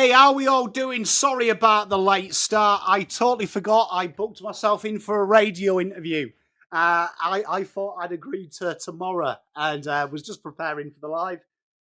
Hey, how we all doing? Sorry about the late start. I totally forgot I booked myself in for a radio interview. I thought I'd agreed to tomorrow and was just preparing for the live.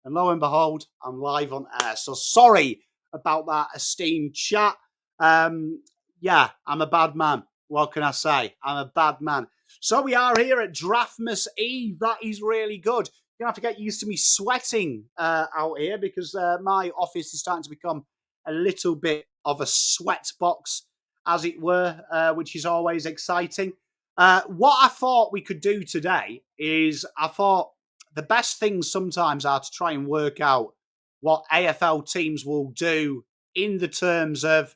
And lo and behold, I'm live on air. So sorry about that esteemed chat. Yeah, I'm a bad man. What can I say? I'm a bad man. So we are here at Draftmas Eve. That is really good. You're going to have to get used to me sweating out here because my office is starting to become a little bit of a sweat box, as it were, which is always exciting. What I thought we could do today is I thought the best things sometimes are to try and work out what AFL teams will do in the terms of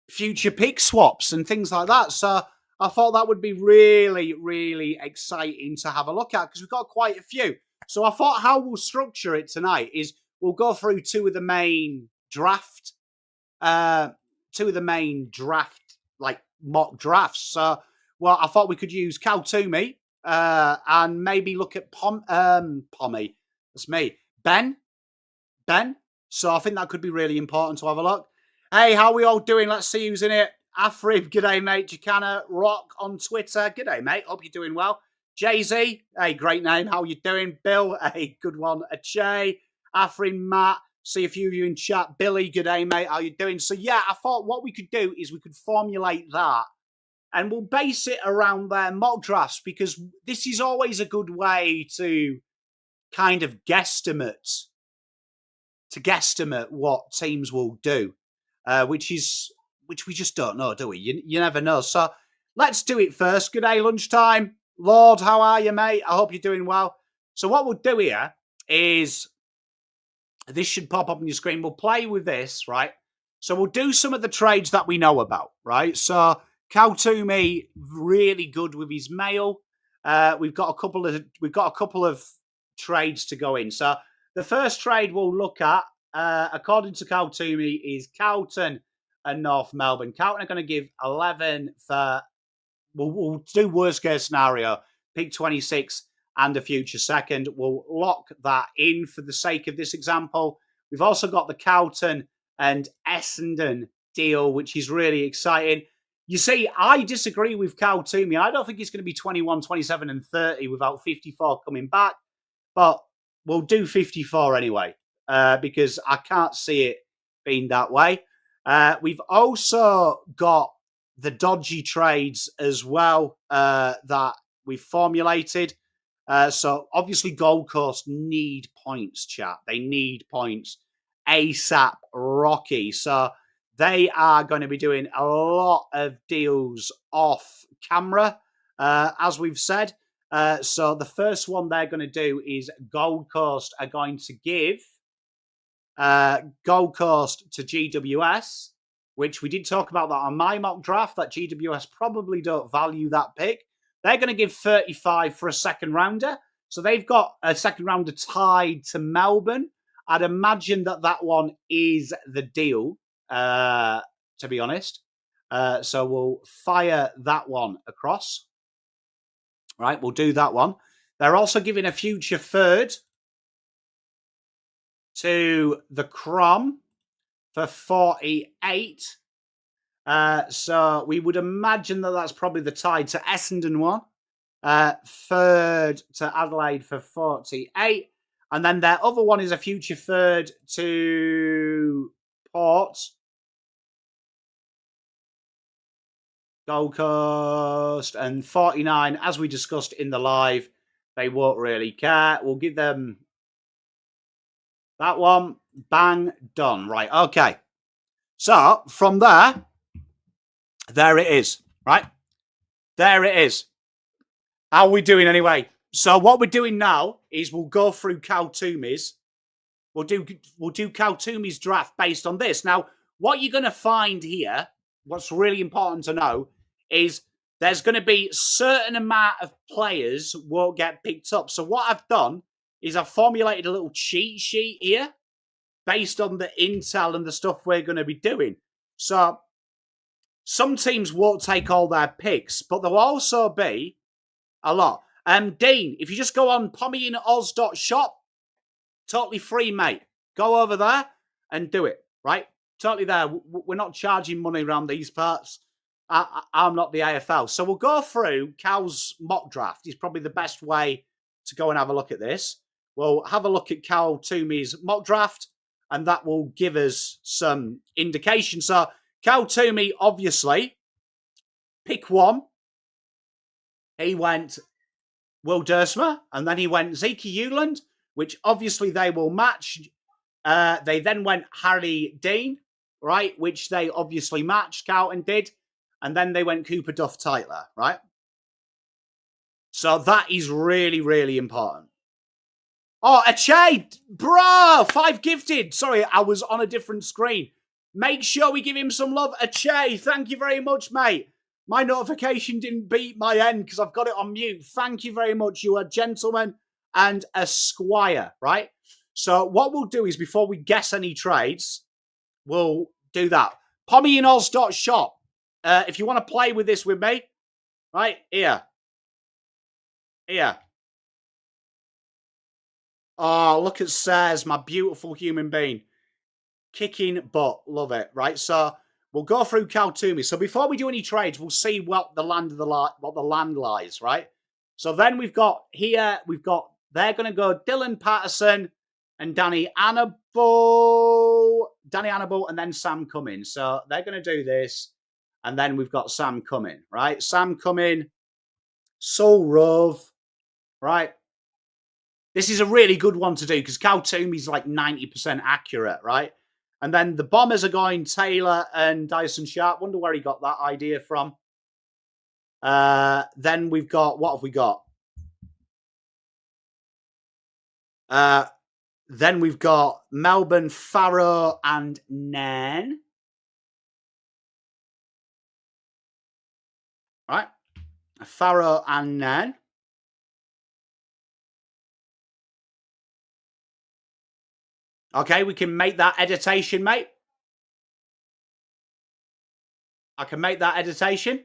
future pick swaps and things like that. So I thought that would be really, really exciting to have a look at because we've got quite a few. So I thought how we'll structure it tonight is we'll go through two of the main draft, like mock drafts. So, well, I thought we could use Kaltumi and maybe look at Pommy. That's me. Ben. So I think that could be really important to have a look. Hey, how we all doing? Let's see who's in it. Afrib, g'day, mate. Jacana, Rock on Twitter. G'day, mate. Hope you're doing well. Jay-Z, hey, great name. How you doing? Bill, hey, good one. Achay, Afrin, Matt. See a few of you in chat. Billy, g'day, mate. How you doing? So, yeah, I thought what we could do is we could formulate that and we'll base it around their mock drafts because this is always a good way to kind of guesstimate what teams will do. Which we just don't know, do we? You never know. So let's do it first. Good day, lunchtime. Lord, how are you, mate? I hope you're doing well. So what we'll do here is, this should pop up on your screen. We'll play with this, right? So we'll do some of the trades that we know about, right? So Kaltumi, really good with his mail. We've got a couple of trades to go in. So the first trade we'll look at, according to Kaltumi, is Carlton and North Melbourne. Carlton are going to give 11 for, we'll do worst case scenario, pick 26 and a future second. We'll lock that in for the sake of this example. We've also got the Carlton and Essendon deal, which is really exciting. You see, I disagree with Kaltumi. I don't think it's going to be 21, 27 and 30 without 54 coming back, but we'll do 54 anyway. Because I can't see it being that way. We've also got the dodgy trades as well that we've formulated. So obviously Gold Coast need points, chat. They need points. ASAP Rocky. So they are going to be doing a lot of deals off camera, as we've said. So the first one they're going to do is Gold Coast are going to give Gold Coast to GWS, which we did talk about that on my mock draft, that GWS probably don't value that pick. They're going to give 35 for a second rounder. So they've got a second rounder tied to Melbourne. I'd imagine that one is the deal, to be honest. So we'll fire that one across. Right, we'll do that one. They're also giving a future third to the Crom for 48. So we would imagine that's probably the tie to Essendon one. Third to Adelaide for 48. And then their other one is a future third to Port. Gold Coast and 49. As we discussed in the live, they won't really care. We'll give them that one. Bang, done. Right, okay. So, from there it is, right? There it is. How are we doing anyway? So, what we're doing now is we'll go through Kaltumi's. We'll do Kaltumi's draft based on this. Now, what you're going to find here, what's really important to know, is there's going to be a certain amount of players won't get picked up. So, what I've done is I've formulated a little cheat sheet here based on the intel and the stuff we're going to be doing. So some teams won't take all their picks, but there'll also be a lot. Dean, if you just go on pommyin.oz.shop, totally free, mate. Go over there and do it. right? Totally there. We're not charging money around these parts. I'm not the AFL. So we'll go through Cal's mock draft. Is probably the best way to go and have a look at this. We'll have a look at Cal Toomey's mock draft, and that will give us some indication. So Cal Toomey, obviously, pick one. He went Will Dersma, and then he went Zeke Hewland, which obviously they will match. They then went Harry Dean, right, which they obviously matched, Carlton did. And then they went Cooper Duff Tytler, right? So that is really, really important. Oh, Ache, bro, 5 gifted. Sorry, I was on a different screen. Make sure we give him some love. Ache, thank you very much, mate. My notification didn't beat my end because I've got it on mute. Thank you very much. You are a gentleman and a squire, right? So what we'll do is before we guess any trades, we'll do that. Pommy in Oz.shop. If you want to play with this with me, right, here. Oh, look at Says, my beautiful human being. Kicking butt. Love it, right? So we'll go through Cal Toomey. So before we do any trades, we'll see what the land lies, right? So then we've got here, they're going to go Dylan Patterson and Danny Annable, and then Sam Cummins. So they're going to do this. And then we've got Sam Cummins, right? Sam Cummins, Soul Rove, right? This is a really good one to do because Cal Toomey's like 90% accurate, right? And then the Bombers are going Taylor and Dyson Sharp. Wonder where he got that idea from. Then we've got, what have we got? Then we've got Melbourne, Farrow, and Nan. Right? Farrow and Nan. Okay, we can make that editation, mate. I can make that editation.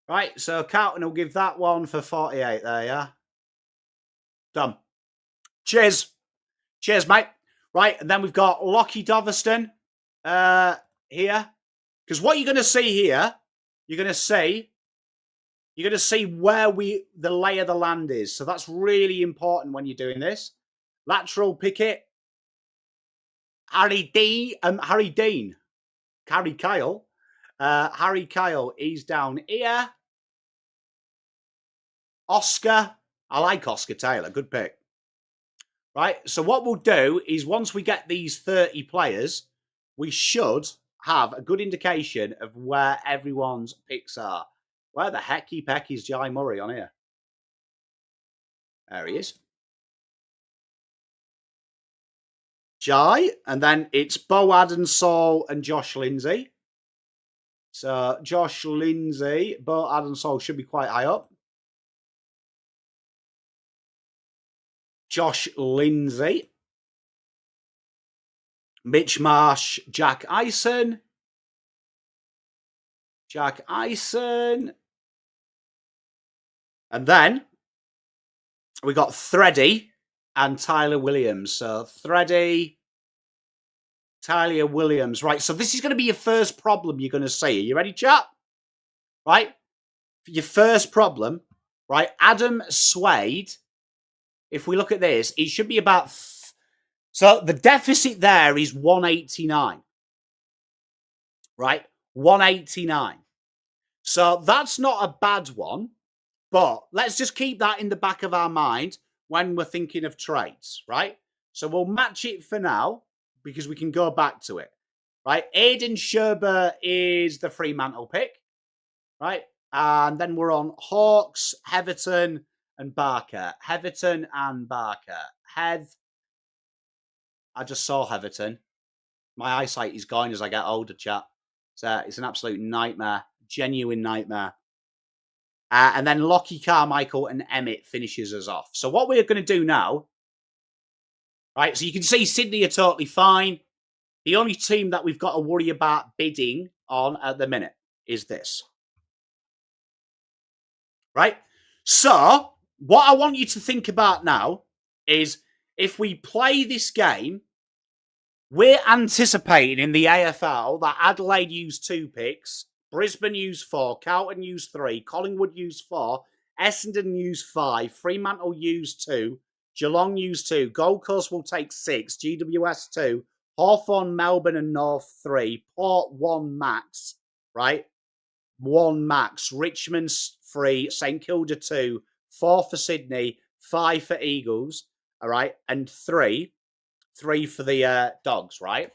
Right, so Carlton will give that one for 48 there, yeah? Done. Cheers. Cheers, mate. Right, and then we've got Lockie Doverston here. Because what you're going to see here, you're going to see where the lay of the land is. So that's really important when you're doing this. Lateral picket. Harry Kyle. Harry Kyle, he's down here. Oscar. I like Oscar Taylor. Good pick. Right. So what we'll do is once we get these 30 players, we should have a good indication of where everyone's picks are. Where the hecky peck is Jai Murray on here? There he is. Jai. And then it's Bo Adensall and Josh Lindsay. So Josh Lindsay, Bo Adensall should be quite high up. Josh Lindsay. Mitch Marsh, Jack Eisen. Jack Eisen. And then we got Thready and Tyler Williams. So Thready, Tyler Williams. Right, so this is going to be your first problem you're going to see. Are you ready, chat? Right? For your first problem, right? Adam Swade, if we look at this, it should be about... So the deficit there is 189. Right? 189. So that's not a bad one, but let's just keep that in the back of our mind when we're thinking of trades, right? So we'll match it for now because we can go back to it, right? Aidan Sherber is the Fremantle pick, right? And then we're on Hawks, Heatherton, and Barker. Heatherton and Barker. I just saw Heatherton. My eyesight is going as I get older, chat. So it's an absolute nightmare. Genuine nightmare. And then Lockie Carmichael and Emmett finishes us off. So what we're going to do now, right? So you can see Sydney are totally fine. The only team that we've got to worry about bidding on at the minute is this. Right? So what I want you to think about now is if we play this game We're anticipating in the AFL that Adelaide used 2 picks, Brisbane used 4, Carlton used 3, Collingwood used 4, Essendon used 5, Fremantle used 2, Geelong used 2, Gold Coast will take 6, GWS 2, Hawthorn, Melbourne and North 3, Port 1 max, right? 1 max, Richmond 3, St Kilda 2, 4 for Sydney, 5 for Eagles, all right, and 3 for the Dogs, right?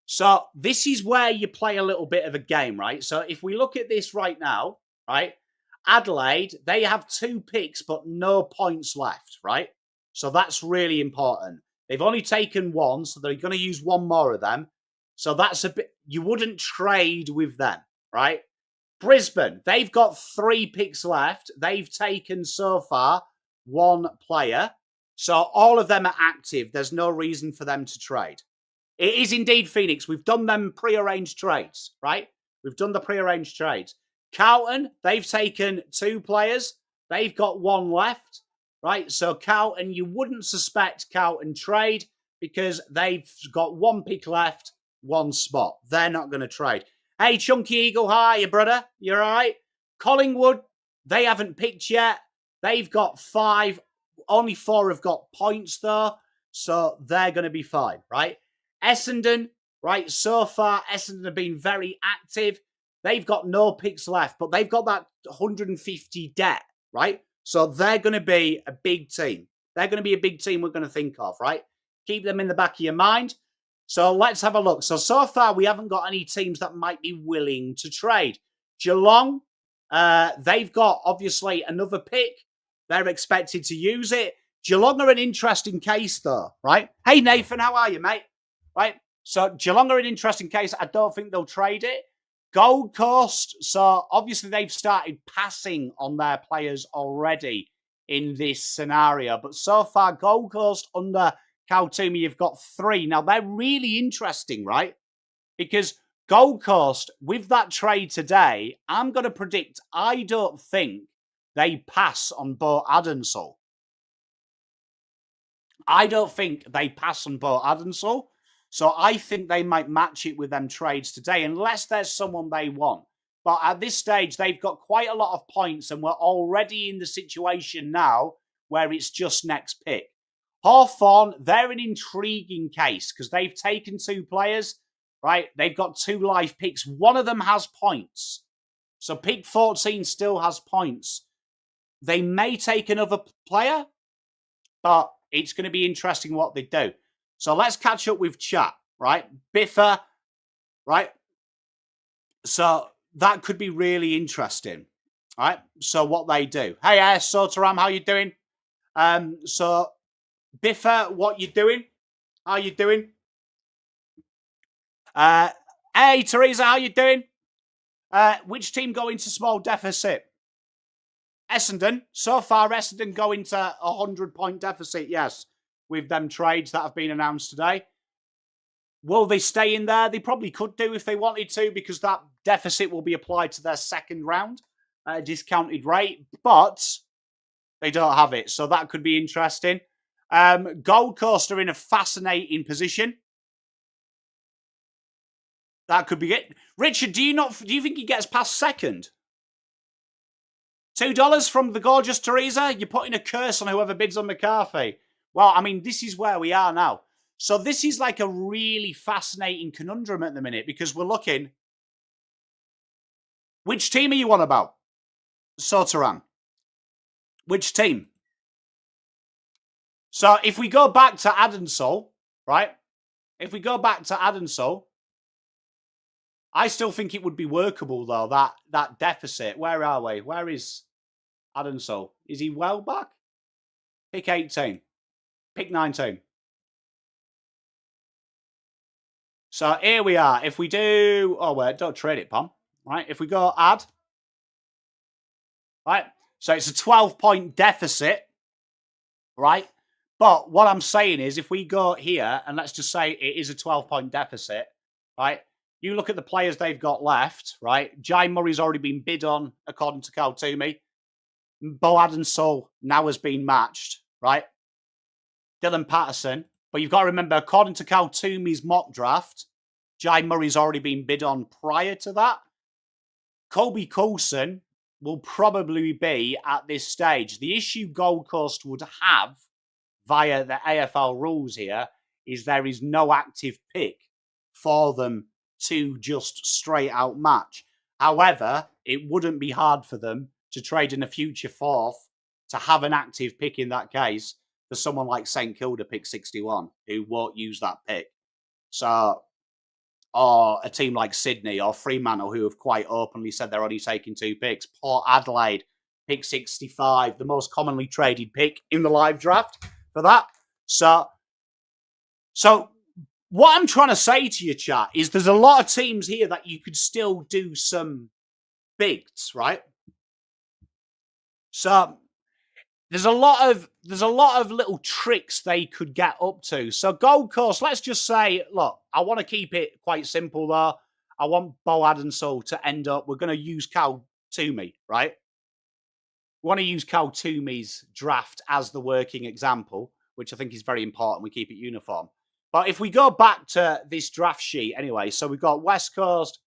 So this is where you play a little bit of a game, right? So if we look at this right now, right? Adelaide, they have 2 picks, but no points left, right? So that's really important. They've only taken 1, so they're going to use 1 more of them. So that's a bit, you wouldn't trade with them, right? Brisbane, they've got 3 picks left. They've taken so far 1 player. So all of them are active. There's no reason for them to trade. It is indeed Phoenix. We've done them pre-arranged trades, right? We've done the pre-arranged trades. Carlton, they've taken 2 players. They've got 1 left, right? So Carlton, you wouldn't suspect Carlton trade because they've got 1 pick left, 1 spot. They're not going to trade. Hey, Chunky Eagle, how are you, brother? You all right? Collingwood, they haven't picked yet. They've got 5. Only 4 have got points, though. So they're going to be fine, right? Essendon, right? So far, Essendon have been very active. They've got no picks left, but they've got that 150 debt, right? So they're going to be a big team. They're going to be a big team we're going to think of, right? Keep them in the back of your mind. So let's have a look. So far, we haven't got any teams that might be willing to trade. Geelong, they've got, obviously, another pick. They're expected to use it. Geelong are an interesting case, though, right? Hey, Nathan, how are you, mate? Right? So Geelong are an interesting case. I don't think they'll trade it. Gold Coast, so obviously they've started passing on their players already in this scenario. But so far, Gold Coast under Kaltumi, you've got 3. Now, they're really interesting, right? Because Gold Coast, with that trade today, I'm going to predict, I don't think they pass on Bo Adensall. I don't think they pass on Bo Adensall. So I think they might match it with them trades today, unless there's someone they want. But at this stage, they've got quite a lot of points, and we're already in the situation now where it's just next pick. Hawthorn, they're an intriguing case because they've taken 2 players, right? They've got 2 live picks. One of them has points. So pick 14 still has points. They may take another player, but it's going to be interesting what they do. So let's catch up with chat, right? Biffa, right? So that could be really interesting, right? So what they do. Hey, Sotaram, how you doing? So Biffa, what you doing? How you doing? Hey, Teresa, how you doing? Which team go into small deficit? Essendon. So far, Essendon go into a 100-point deficit, yes, with them trades that have been announced today. Will they stay in there? They probably could do if they wanted to, because that deficit will be applied to their second round at a discounted rate, but they don't have it, so that could be interesting. Gold Coast are in a fascinating position. That could be it. Richard, do you think he gets past second? $2 from the gorgeous Teresa? You're putting a curse on whoever bids on McCarthy. Well, I mean, this is where we are now. So this is like a really fascinating conundrum at the minute because we're looking. Which team are you on about? Sotaran. Which team? So if we go back to Adensall, right? If we go back to Adensall, I still think it would be workable, though, that deficit. Where are we? Where is Adensall? Is he well back? Pick 18. Pick 19. So here we are. If we do... Oh, wait, don't trade it, Pom. Right? If we go add... Right? So it's a 12-point deficit. Right? But what I'm saying is, if we go here, and let's just say it is a 12-point deficit, right? You look at the players they've got left, right? Jai Murray's already been bid on, according to Kaltumi. Bo Adensall now has been matched, right? Dylan Patterson But you've got to remember, according to Cal Toomey's mock draft, Jai Murray's already been bid on prior to that. Colby Coulson will probably be at this stage. The issue Gold Coast would have via the AFL rules here is there is no active pick for them to just straight out match. However, it wouldn't be hard for them to trade in a future fourth to have an active pick in that case for someone like St Kilda pick 61 who won't use that pick. So, or a team like Sydney or Fremantle who have quite openly said they're only taking 2 picks. Port Adelaide pick 65, the most commonly traded pick in the live draft for that. So what I'm trying to say to you, chat, is there's a lot of teams here that you could still do some bigs, right? So there's a lot of little tricks they could get up to. So Gold Coast, let's just say, look, I want to keep it quite simple though. I want Bo Adensole to end up. We're going to use Cal Toomey, right? We want to use Cal Toomey's draft as the working example, which I think is very important. We keep it uniform. But if we go back to this draft sheet anyway, so we've got West Coast,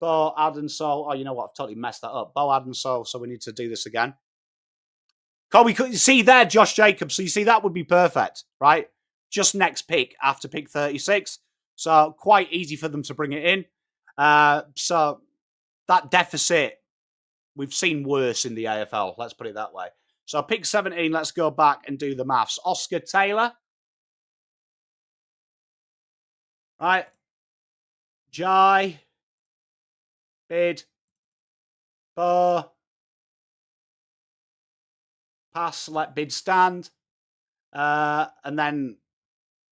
Bo Adensole. Oh, you know what? I've totally messed that up. Bo Adensole, so we need to do this again. Colby, see there, Josh Jacobs. So you see, that would be perfect, right? Just next pick after pick 36. So quite easy for them to bring it in. So that deficit, we've seen worse in the AFL. Let's put it that way. So pick 17, let's go back and do the maths. Oscar Taylor. Right. Jai. Bid. Bo. Pass, let bid stand. And then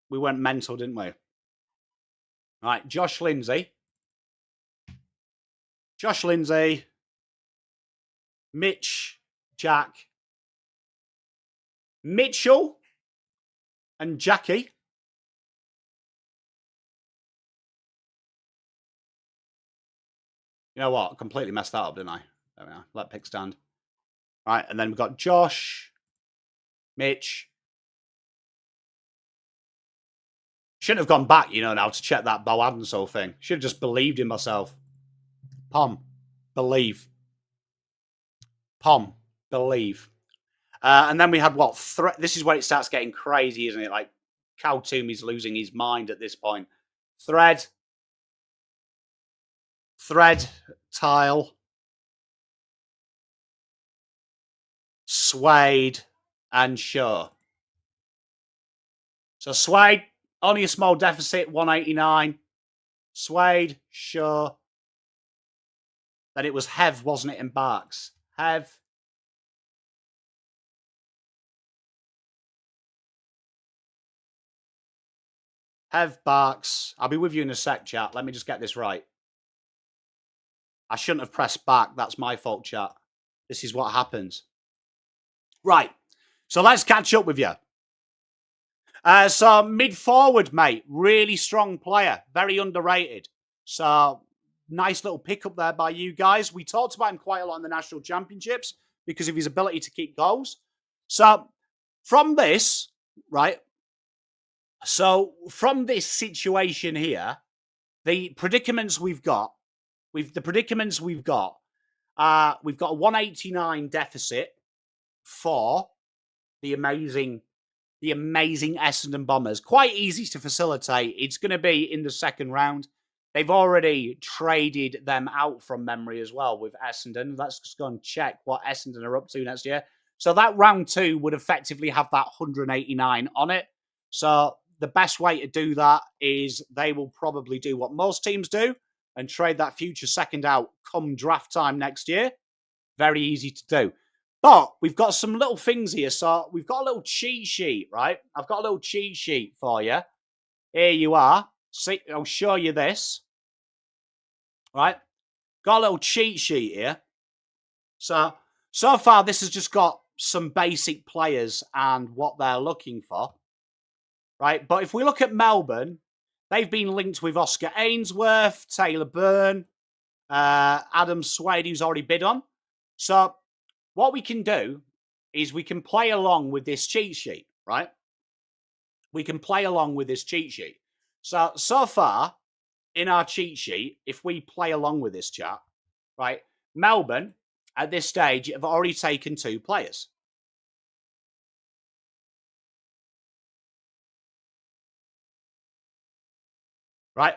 we went mental, didn't we? Right, Josh Lindsay. Mitch, Jack. Mitchell and Jackie. You know what? I completely messed that up, didn't I? There we are. Let pick stand. Right, and then we've got Josh, Mitch. Shouldn't have gone back, now to check that Bo Adensole thing. Should have just believed in myself. Pom, believe. And then we had what? This is where it starts getting crazy, isn't it? Like, Cal Toomey's losing his mind at this point. Thread, Tile, Suede, and Shaw. So Suede, only a small deficit, 189. Suede, Shaw. Then it was Hev, wasn't it, in Barks? Hev. Barks. I'll be with you in a sec, chat. Let me just get this right. I shouldn't have pressed back. That's my fault, chat. This is what happens. Right. So let's catch up with you. So mid-forward, mate. Really strong player. Very underrated. So nice little pickup there by you guys. We talked about him quite a lot in the National Championships because of his ability to keep goals. So from this, right? So from this situation here, the predicaments we've got, we've got a 189 deficit for the amazing Essendon Bombers. Quite easy to facilitate. It's going to be in the second round. They've already traded them out from memory as well with Essendon. Let's just go and check what Essendon are up to next year. So that round 2 would effectively have that 189 on it. So the best way to do that is they will probably do what most teams do and trade that future second out come draft time next year. Very easy to do. But we've got some little things here. So we've got a little cheat sheet, right? I've got a little cheat sheet for you. Here you are. See, I'll show you this. Right? Got a little cheat sheet here. So far, this has just got some basic players and what they're looking for. Right? But if we look at Melbourne, they've been linked with Oscar Ainsworth, Taylor Byrne, Adam Swade, who's already bid on. So what we can do is we can play along with this cheat sheet, right? we can play along with this cheat sheet. So far, in our cheat sheet, if we play along with this chat, right, Melbourne, at this stage, have already taken 2 players. Right?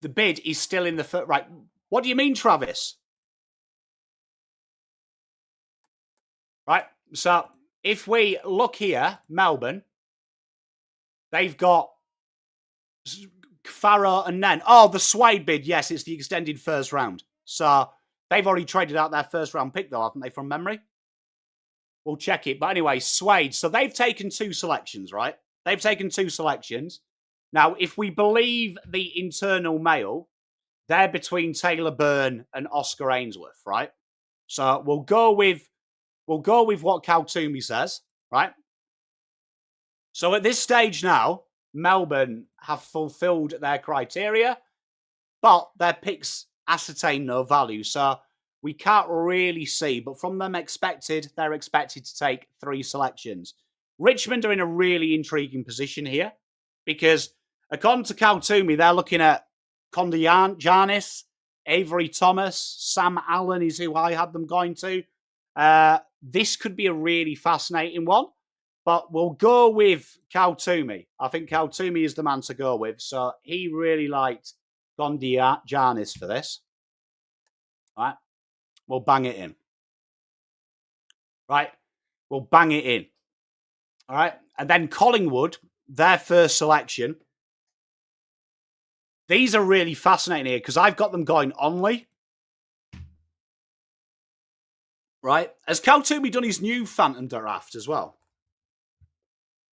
The bid is still in the first. Right. What do you mean, Travis? Right. So if we look here, Melbourne, they've got Farrow and Nen. Oh, the Swade bid. Yes, it's the extended first round. So they've already traded out their first round pick, though, haven't they, from memory? We'll check it. But anyway, Swade. So they've taken 2 selections, right? They've taken 2 selections. Now, if we believe the internal mail, they're between Taylor Byrne and Oscar Ainsworth, right? So we'll go with what Cal Toomey says, right? So at this stage now, Melbourne have fulfilled their criteria, but their picks ascertain no value. So we can't really see, but from them they're expected to take 3 selections. Richmond are in a really intriguing position here because according to Cal Toomey, they're looking at Condi Giannis, Avery Thomas, Sam Allen is who I had them going to. This could be a really fascinating one, but we'll go with Cal Toomey. I think Cal Toomey is the man to go with. So he really liked Condi Giannis for this. All right. We'll bang it in. Right. We'll bang it in. All right. And then Collingwood, their first selection. These are really fascinating here because I've got them going Onley. Right? Has Cal Toomey done his new Phantom draft as well?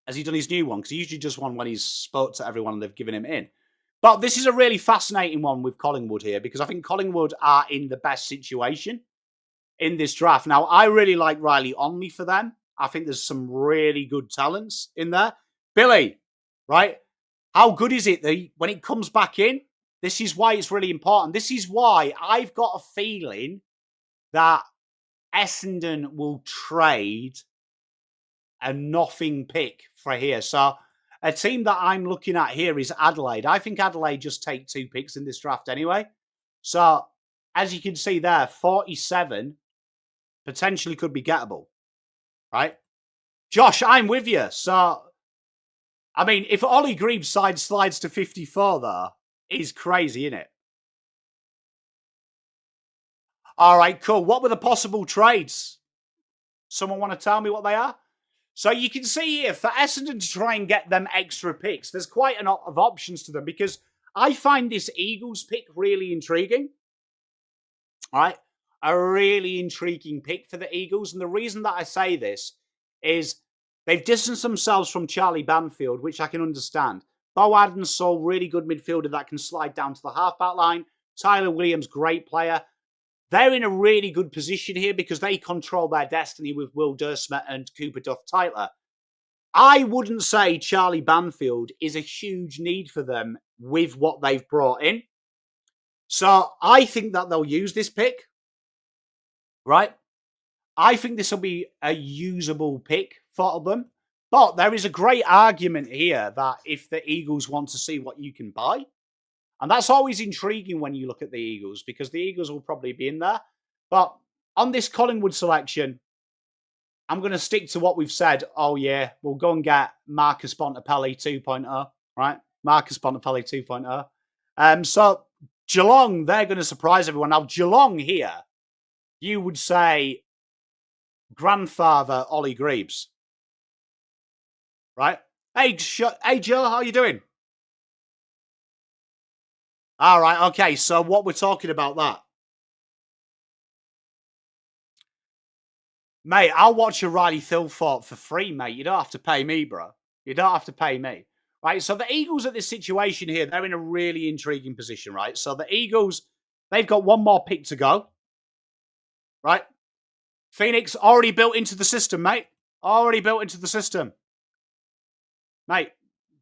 Has he done his new one? Because he usually does one when he's spoke to everyone and they've given him in. But this is a really fascinating one with Collingwood here because I think Collingwood are in the best situation in this draft. Now, I really like Riley Onley for them. I think there's some really good talents in there. Billy, right? How good is it that when it comes back in? This is why it's really important. This is why I've got a feeling that Essendon will trade a nothing pick for here. So a team that I'm looking at here is Adelaide. I think Adelaide just take 2 picks in this draft anyway. So as you can see there, 47 potentially could be gettable, right? Josh, I'm with you. So, I mean, if Ollie Greaves' side slides to 54, though, is crazy, isn't it? All right, cool. What were the possible trades? Someone want to tell me what they are? So you can see here, for Essendon to try and get them extra picks, there's quite a lot of options to them because I find this Eagles pick really intriguing. All right? A really intriguing pick for the Eagles. And the reason that I say this is they've distanced themselves from Charlie Banfield, which I can understand. Bo Adensall, really good midfielder that can slide down to the halfback line. Tyler Williams, great player. They're in a really good position here because they control their destiny with Will Dursma and Cooper Duff-Tytler. I wouldn't say Charlie Banfield is a huge need for them with what they've brought in. So I think that they'll use this pick, right? I think this will be a usable pick for them. But there is a great argument here that if the Eagles want to see what you can buy, and that's always intriguing when you look at the Eagles because the Eagles will probably be in there. But on this Collingwood selection, I'm going to stick to what we've said. Oh, yeah, we'll go and get Marcus Bontempelli 2.0, right? Marcus Bontempelli 2.0. So Geelong, they're going to surprise everyone. Now, Geelong here, you would say grandfather Ollie Greaves, right? Hey, Joe, how you doing? All right, okay, so what we're talking about that. Mate, I'll watch a Riley Thilthorpe for free, mate. You don't have to pay me, bro. You don't have to pay me. Right, so the Eagles at this situation here, they're in a really intriguing position, right? So the Eagles, they've got one more pick to go, right? Phoenix already built into the system, mate. Already built into the system. Mate,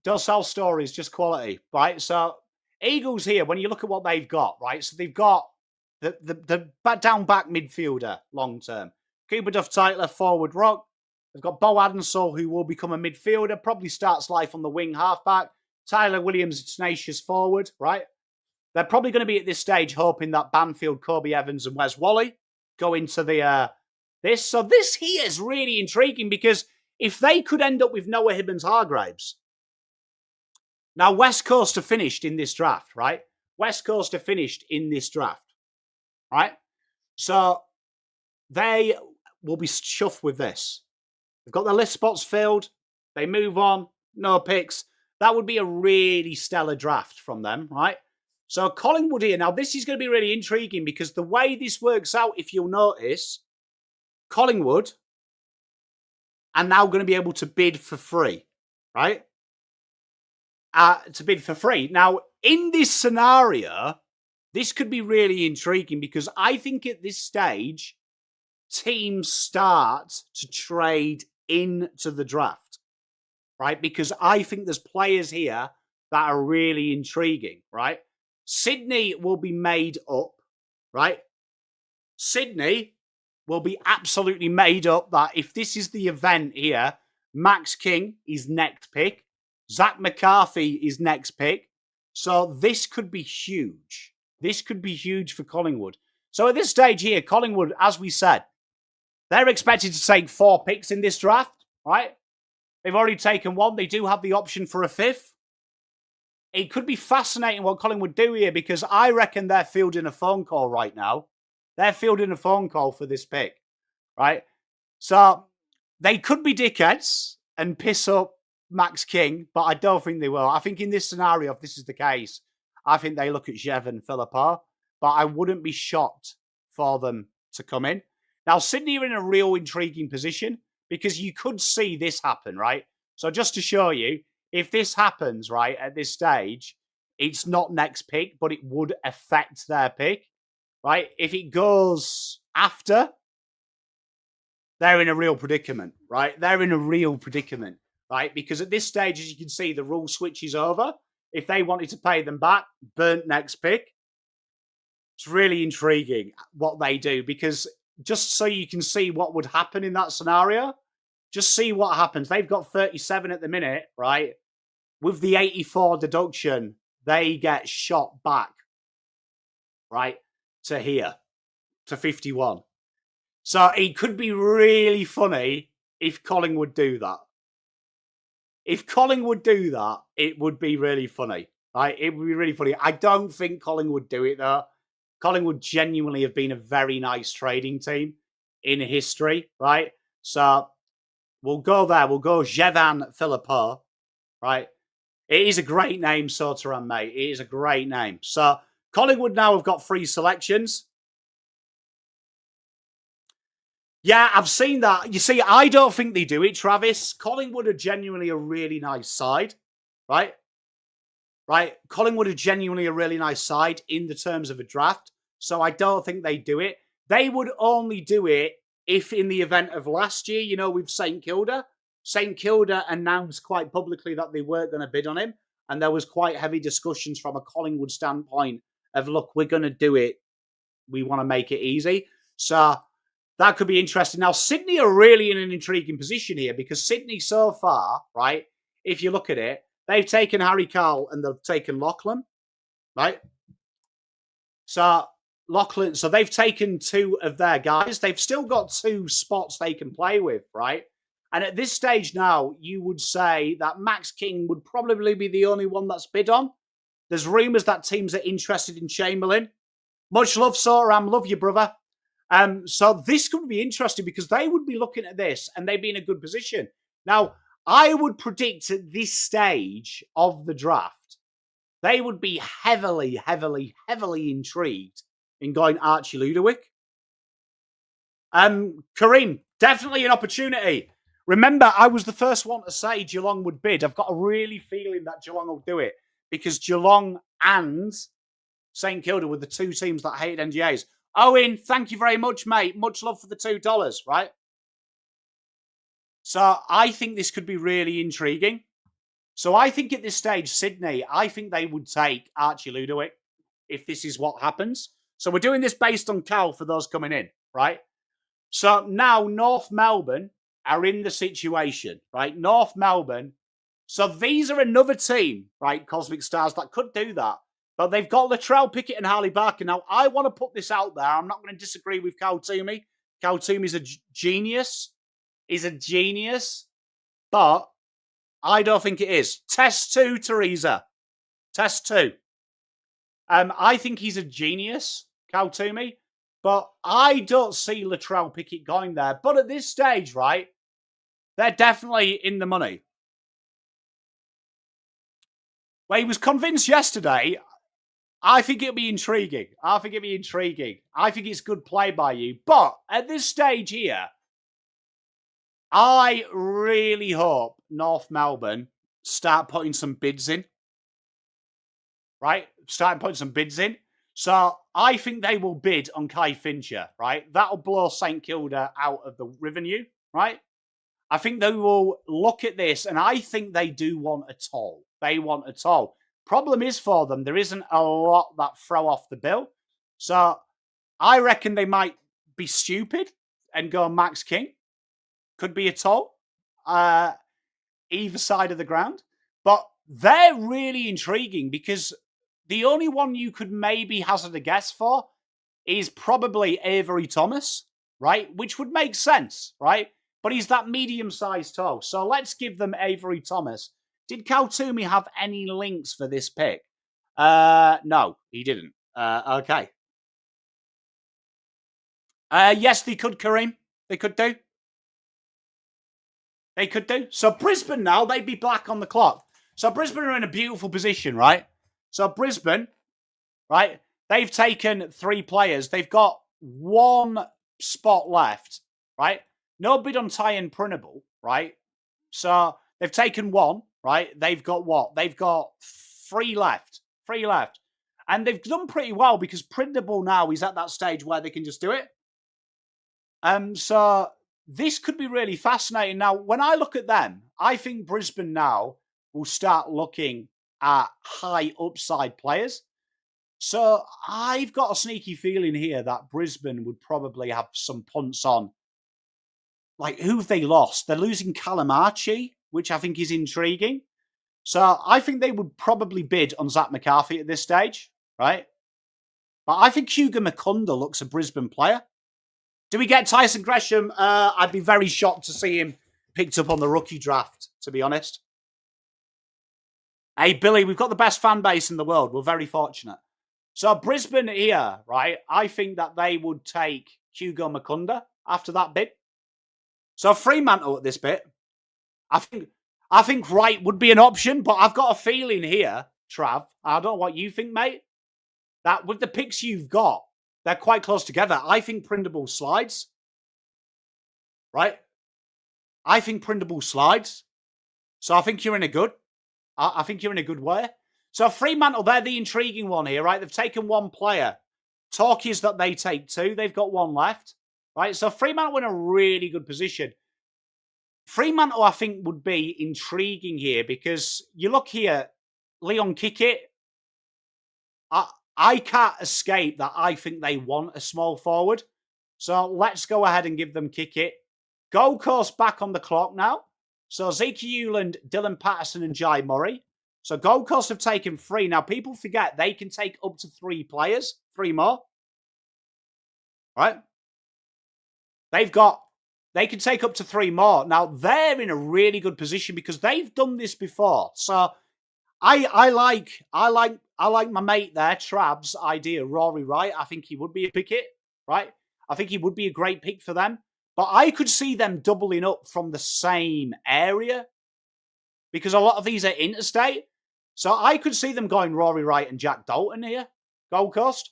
don't sell stories, just quality, right? So Eagles here, when you look at what they've got, right? So they've got the down back midfielder long term. Cooper Duff-Tytler, forward rock. They've got Bo Adensall, who will become a midfielder, probably starts life on the wing halfback. Tyler Williams, tenacious forward, right? They're probably going to be at this stage hoping that Banfield, Kobe Evans, and Wes Wally go into the this. So this here is really intriguing because if they could end up with Noah Hibbins-Hargraves. Now, West Coast are finished in this draft, right? West Coast are finished in this draft, right? So they will be chuffed with this. They've got their list spots filled. They move on. No picks. That would be a really stellar draft from them, right? So Collingwood here. Now, this is going to be really intriguing because the way this works out, if you'll notice, Collingwood are now going to be able to bid for free, right? To bid for free. Now, in this scenario, this could be really intriguing because I think at this stage, teams start to trade into the draft, right? Because I think there's players here that are really intriguing, right? Sydney will be made up, right? Sydney will be absolutely made up that if this is the event here, Max King is next pick. Zach McCarthy is next pick. So this could be huge. This could be huge for Collingwood. So at this stage here, Collingwood, as we said, they're expected to take 4 picks in this draft, right? They've already taken 1. They do have the option for a 5th. It could be fascinating what Collingwood do here because I reckon they're fielding a phone call right now. They're fielding a phone call for this pick, right? So they could be dickheads and piss up Max King, but I don't think they will. I think in this scenario, if this is the case, I think they look at Jev and Philippa, but I wouldn't be shocked for them to come in. Now, Sydney are in a real intriguing position because you could see this happen, right? So just to show you, if this happens, right, at this stage, it's not next pick, but it would affect their pick, right? If it goes after, they're in a real predicament, right? They're in a real predicament, right? Because at this stage, as you can see, the rule switches over. If they wanted to pay them back, burnt next pick. It's really intriguing what they do because just so you can see what would happen in that scenario, just see what happens. They've got 37 at the minute, right? With the 84 deduction, they get shot back, right, to here, to 51. So it could be really funny if Collingwood do that. If Collingwood do that, it would be really funny, right? It would be really funny. I don't think Collingwood do it, though. Collingwood genuinely have been a very nice trading team in history, right? So we'll go there. We'll go Jevan Philippa, right? It is a great name, Soteran, mate. It is a great name. So Collingwood now have got 3 selections. Yeah, I've seen that. You see, I don't think they do it, Travis. Collingwood are genuinely a really nice side, right? Right? Collingwood are genuinely a really nice side in the terms of a draft. So I don't think they do it. They would only do it if in the event of last year, you know, with St Kilda. St Kilda announced quite publicly that they weren't going to bid on him. And there was quite heavy discussions from a Collingwood standpoint of, look, we're going to do it. We want to make it easy. So that could be interesting. Now, Sydney are really in an intriguing position here because Sydney so far, right, if you look at it, they've taken Harry Carl and they've taken Lachlan, right? So Lachlan, so they've taken 2 of their guys. They've still got 2 spots they can play with, right? And at this stage now, you would say that Max King would probably be the only one that's bid on. There's rumours that teams are interested in Chamberlain. Much love, Soram. Love you, brother. So this could be interesting because they would be looking at this and they'd be in a good position. Now, I would predict at this stage of the draft, they would be heavily, heavily, heavily intrigued in going Archie Ludovic. Kareem, definitely an opportunity. Remember, I was the first one to say Geelong would bid. I've got a really feeling that Geelong will do it because Geelong and St Kilda were the 2 teams that hated NGAs. Owen, thank you very much, mate. Much love for the $2, right? So I think this could be really intriguing. So I think at this stage, Sydney, I think they would take Archie Ludovic if this is what happens. So we're doing this based on Cal for those coming in, right? So now North Melbourne are in the situation, right? North Melbourne. So these are another team, right? Cosmic Stars that could do that. But they've got Latrell Pickett and Harley Barker. Now, I want to put this out there. I'm not going to disagree with Cal Toomey. Cal Toomey's a genius. He's a genius. But I don't think it is. Test 2, Teresa. Test 2. I think he's a genius, Cal Toomey. But I don't see Latrell Pickett going there. But at this stage, right, they're definitely in the money. Well, he was convinced yesterday. I think it'll be intriguing. I think it's good play by you. But at this stage here, I really hope North Melbourne start putting some bids in. Right? Starting putting some bids in. So I think they will bid on Kai Fincher, right? That'll blow St Kilda out of the revenue, right? I think they will look at this, and I think they do want a toll. They want a toll. Problem is for them, there isn't a lot that throw off the bill. So I reckon they might be stupid and go Max King. Could be a toll. Either side of the ground. But they're really intriguing because the only one you could maybe hazard a guess for is probably Avery Thomas, right? Which would make sense, right? But he's that medium-sized toe. So let's give them Avery Thomas. Did Cal Toomey have any links for this pick? No, he didn't. Okay. Yes, they could, Kareem. They could do. They could do. So Brisbane now, they'd be black on the clock. So Brisbane are in a beautiful position, right? So Brisbane, right, they've taken 3 players. They've got 1 spot left, right? No bid on Ty and Printable, right? So they've taken 1, right? They've got what? They've got 3 left. 3 left. And they've done pretty well because Printable now is at that stage where they can just do it. So this could be really fascinating. Now, when I look at them, I think Brisbane now will start looking at high upside players. So I've got a sneaky feeling here that Brisbane would probably have some punts on. Like, who have they lost? They're losing Callum Archie, which I think is intriguing. So I think they would probably bid on Zach McCarthy at this stage, right? But I think Hugo Mukunda looks a Brisbane player. Do we get Tyson Gresham? I'd be very shocked to see him picked up on the rookie draft, to be honest. Hey, Billy, we've got the best fan base in the world. We're very fortunate. So Brisbane here, right? I think that they would take Hugo Mukunda after that bid. So Fremantle at this bit. I think Wright would be an option, but I've got a feeling here, Trav. I don't know what you think, mate. That with the picks you've got, they're quite close together. I think Printable slides. Right? I think Printable slides. So I think you're in a good. I think you're in a good way. So Fremantle, they're the intriguing one here, right? They've taken 1 player. Talk is that they take 2. They've got 1 left, right? So Fremantle in a really good position. Fremantle, I think, would be intriguing here because you look here, Leon Kickett. I can't escape that I think they want a small forward. So let's go ahead and give them Kickett. Gold Coast back on the clock now. So Zeke Hewland, Dylan Patterson and Jai Murray. So Gold Coast have taken 3. Now, people forget they can take up to 3 players. 3 more. Right? They can take up to 3 more. Now, they're in a really good position because they've done this before. So I like my mate there, Trab's idea, Rory Wright. I think he would be a picket, right? I think he would be a great pick for them. But I could see them doubling up from the same area because a lot of these are interstate. So I could see them going Rory Wright and Jack Dalton here, Gold Coast.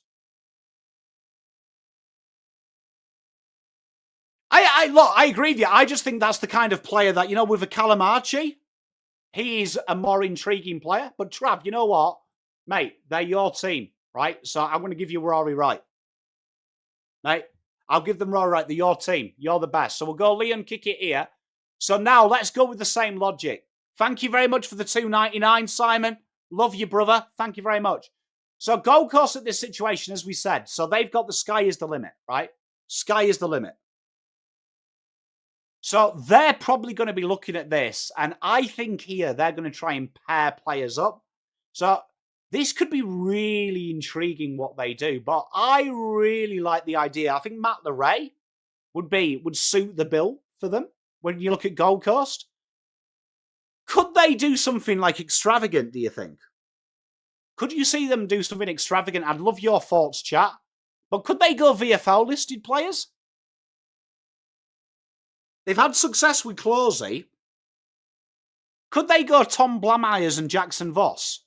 I agree with you. I just think that's the kind of player that, with a Callum Archie, he is a more intriguing player. But Trav, you know what? Mate, they're your team, right? So I'm going to give you Rory Wright. Mate, I'll give them Rory Wright. They're your team. You're the best. So we'll go Leon Kickett here. So now let's go with the same logic. Thank you very much for the $2.99, Simon. Love you, brother. Thank you very much. So Gold Coast at this situation, as we said, so they've got the sky is the limit, right? Sky is the limit. So they're probably going to be looking at this. And I think here they're going to try and pair players up. So this could be really intriguing what they do. But I really like the idea. I think Matt LeRae would suit the bill for them when you look at Gold Coast. Could they do something like extravagant, do you think? Could you see them do something extravagant? I'd love your thoughts, chat. But could they go VFL listed players? They've had success with Closey. Could they go Tom Blamires and Jackson Voss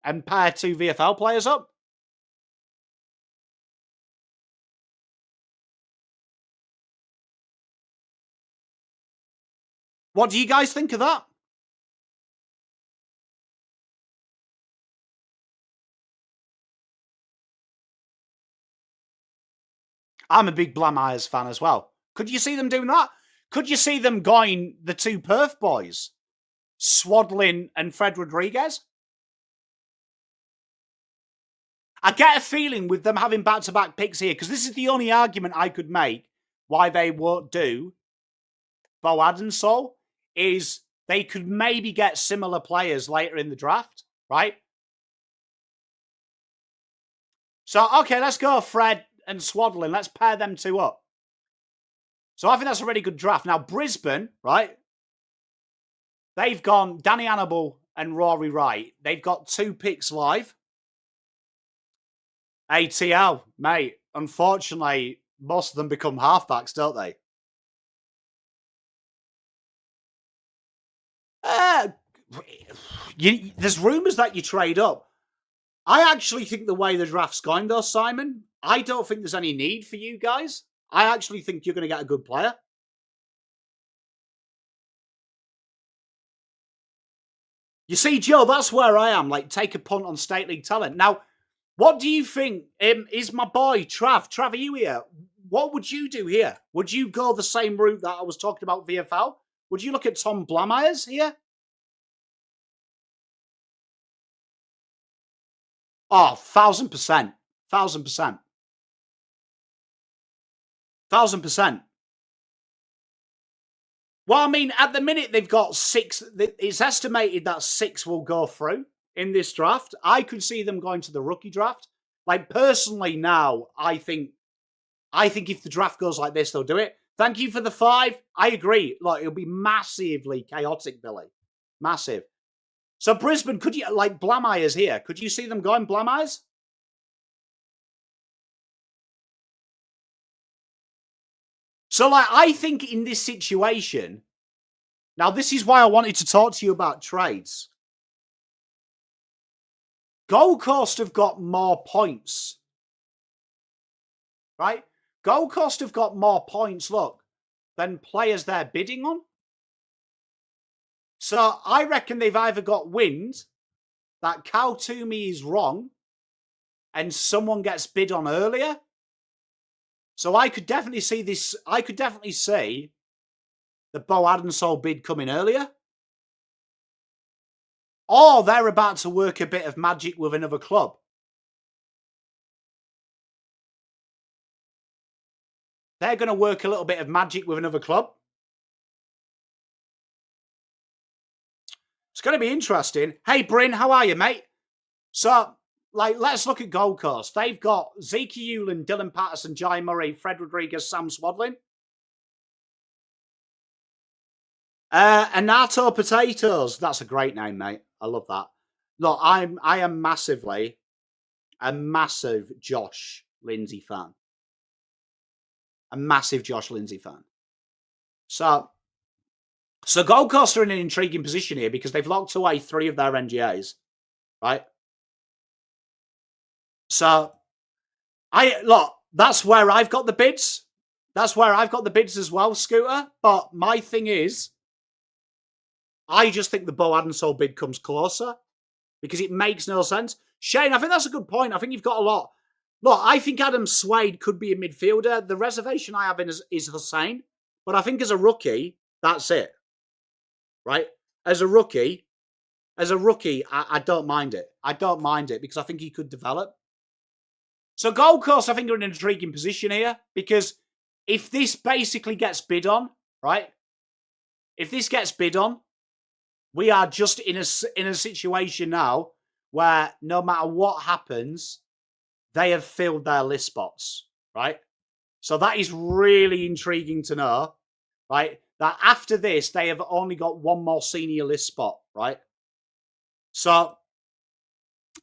and pair 2 VFL players up? What do you guys think of that? I'm a big Blamires fan as well. Could you see them doing that? Could you see them going the 2 Perth boys? Swadlin and Fred Rodriguez? I get a feeling with them having back-to-back picks here, because this is the only argument I could make why they won't do Bo Adensol, is they could maybe get similar players later in the draft, right? So, okay, let's go Fred and Swadlin. Let's pair them 2 up. So I think that's a really good draft. Now, Brisbane, right? They've gone Danny Annable and Rory Wright. They've got 2 picks live. ATL, mate, unfortunately, most of them become halfbacks, don't they? There's rumours that you trade up. I actually think the way the draft's going, though, Simon, I don't think there's any need for you guys. I actually think you're going to get a good player. You see, Joe, that's where I am. Like, take a punt on State League talent. Now, what do you think? Is my boy, Trav, are you here? What would you do here? Would you go the same route that I was talking about VFL? Would you look at Tom Blamires here? Oh, 1,000%. 1,000%. 1,000%. Well, I mean, at the minute, they've got 6. It's estimated that 6 will go through in this draft. I could see them going to the rookie draft. Like, personally, now, I think if the draft goes like this, they'll do it. Thank you for the 5. I agree. Look, it'll be massively chaotic, Billy. Massive. So, Brisbane, could you, like, Blamires here, could you see them going Blamires? So, like, I think in this situation, now this is why I wanted to talk to you about trades. Gold Coast have got more points, right? Gold Coast have got more points, look, than players they're bidding on. So I reckon they've either got wind that Cal Toomey is wrong and someone gets bid on earlier. So I could definitely see this. I could definitely see the Bo Adensol bid coming earlier. Or they're about to work a bit of magic with another club. They're going to work a little bit of magic with another club. It's going to be interesting. Hey, Bryn, how are you, mate? So, like, let's look at Gold Coast. They've got Zeke Hewlin, Dylan Patterson, Jai Murray, Fred Rodriguez, Sam Swadlin. Anato Potatoes. That's a great name, mate. I love that. Look, I am massively a massive Josh Lindsay fan. A massive Josh Lindsay fan. So Gold Coast are in an intriguing position here because they've locked away 3 of their NGAs, right? So look, that's where I've got the bids. That's where I've got the bids as well, Scooter. But my thing is, I just think the Bo Adensol bid comes closer because it makes no sense. Shane, I think that's a good point. I think you've got a lot. Look, I think Adam Swade could be a midfielder. The reservation I have in is Hussein. But I think as a rookie, that's it. Right? As a rookie, I don't mind it. I don't mind it because I think he could develop. So Gold Coast, I think, are in an intriguing position here because if this basically gets bid on, right, if this gets bid on, we are just in a situation now where no matter what happens, they have filled their list spots, right? So that is really intriguing to know, right? That after this, they have only got one more senior list spot, right? So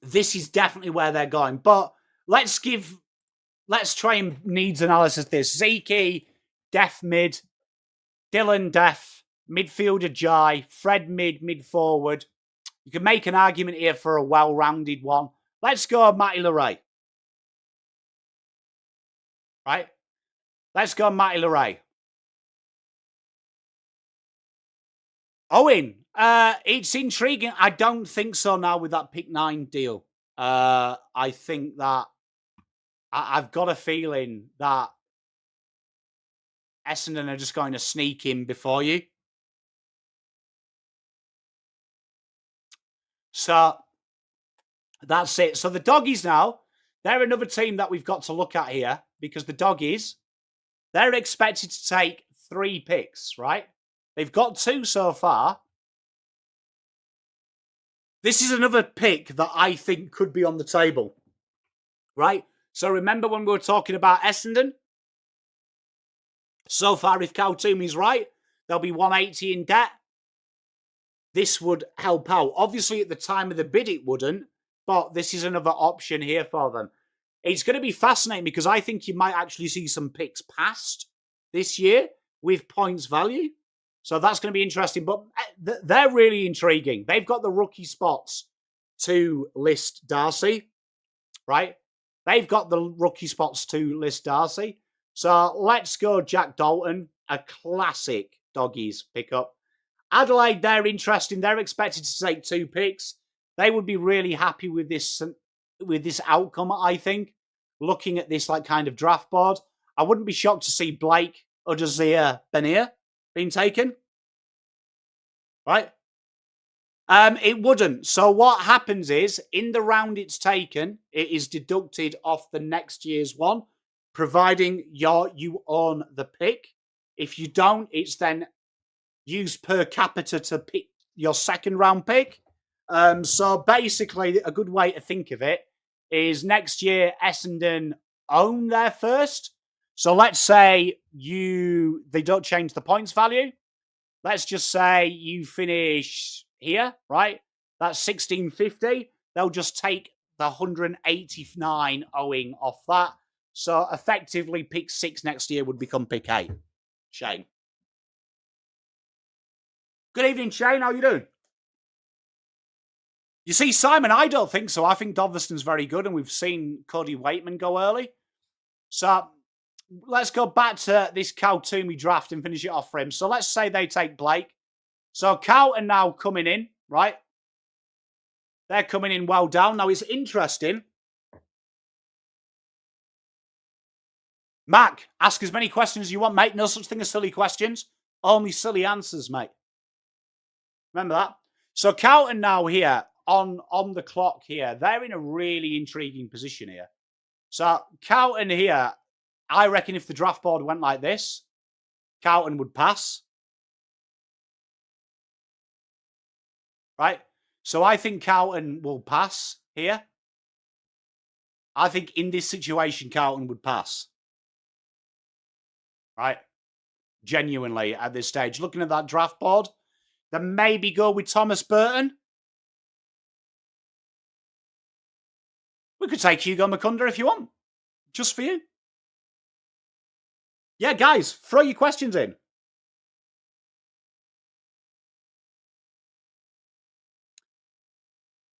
this is definitely where they're going. But let's try and needs analysis this. Zeke, Def mid, Dylan Def, midfielder Jai, Fred mid forward. You can make an argument here for a well-rounded one. Let's go Matty Leray. Right? Let's go Matty Leray. Owen, it's intriguing. I don't think so now with that pick 9 deal. I think that I've got a feeling that Essendon are just going to sneak in before you. So that's it. So the Doggies now, they're another team that we've got to look at here because the Doggies, they're expected to take 3 picks, right? They've got 2 so far. This is another pick that I think could be on the table, right? So remember when we were talking about Essendon? So far, if Kautumi's right, they'll be 180 in debt. This would help out. Obviously, at the time of the bid, it wouldn't, but this is another option here for them. It's going to be fascinating because I think you might actually see some picks passed this year with points value. So that's going to be interesting, but they're really intriguing. They've got the rookie spots to list Darcy, right? They've got the rookie spots to list Darcy. So let's go Jack Dalton, a classic Doggies pickup. Adelaide, they're interesting. They're expected to take 2 picks. They would be really happy with this outcome, I think. Looking at this like kind of draft board, I wouldn't be shocked to see Blake Udazir Benir being taken. Right? It wouldn't. So what happens is, in the round it's taken, it is deducted off the next year's one, providing you own the pick. If you don't, it's then used per capita to pick your second round pick. So basically, a good way to think of it is next year Essendon own their first. So let's say they don't change the points value. Let's just say you finish here, right? That's 1650. They'll just take the 189 owing off that. So effectively, pick 6 next year would become pick 8. Shane. Good evening, Shane. How you doing? You see, Simon, I don't think so. I think Doveston's very good, and we've seen Cody Waitman go early. So let's go back to this Kautumi draft and finish it off for him. So let's say they take Blake. So Carlton now coming in, right? They're coming in well down. Now, it's interesting. Mac, ask as many questions as you want, mate. No such thing as silly questions. Only silly answers, mate. Remember that? So Carlton now here, on the clock here, they're in a really intriguing position here. So Carlton here, I reckon if the draft board went like this, Carlton would pass. Right? So I think Carlton will pass here. I think in this situation, Carlton would pass. Right? Genuinely at this stage. Looking at that draft board, then maybe go with Thomas Burton. We could take Hugo Macunda if you want. Just for you. Yeah, guys, throw your questions in.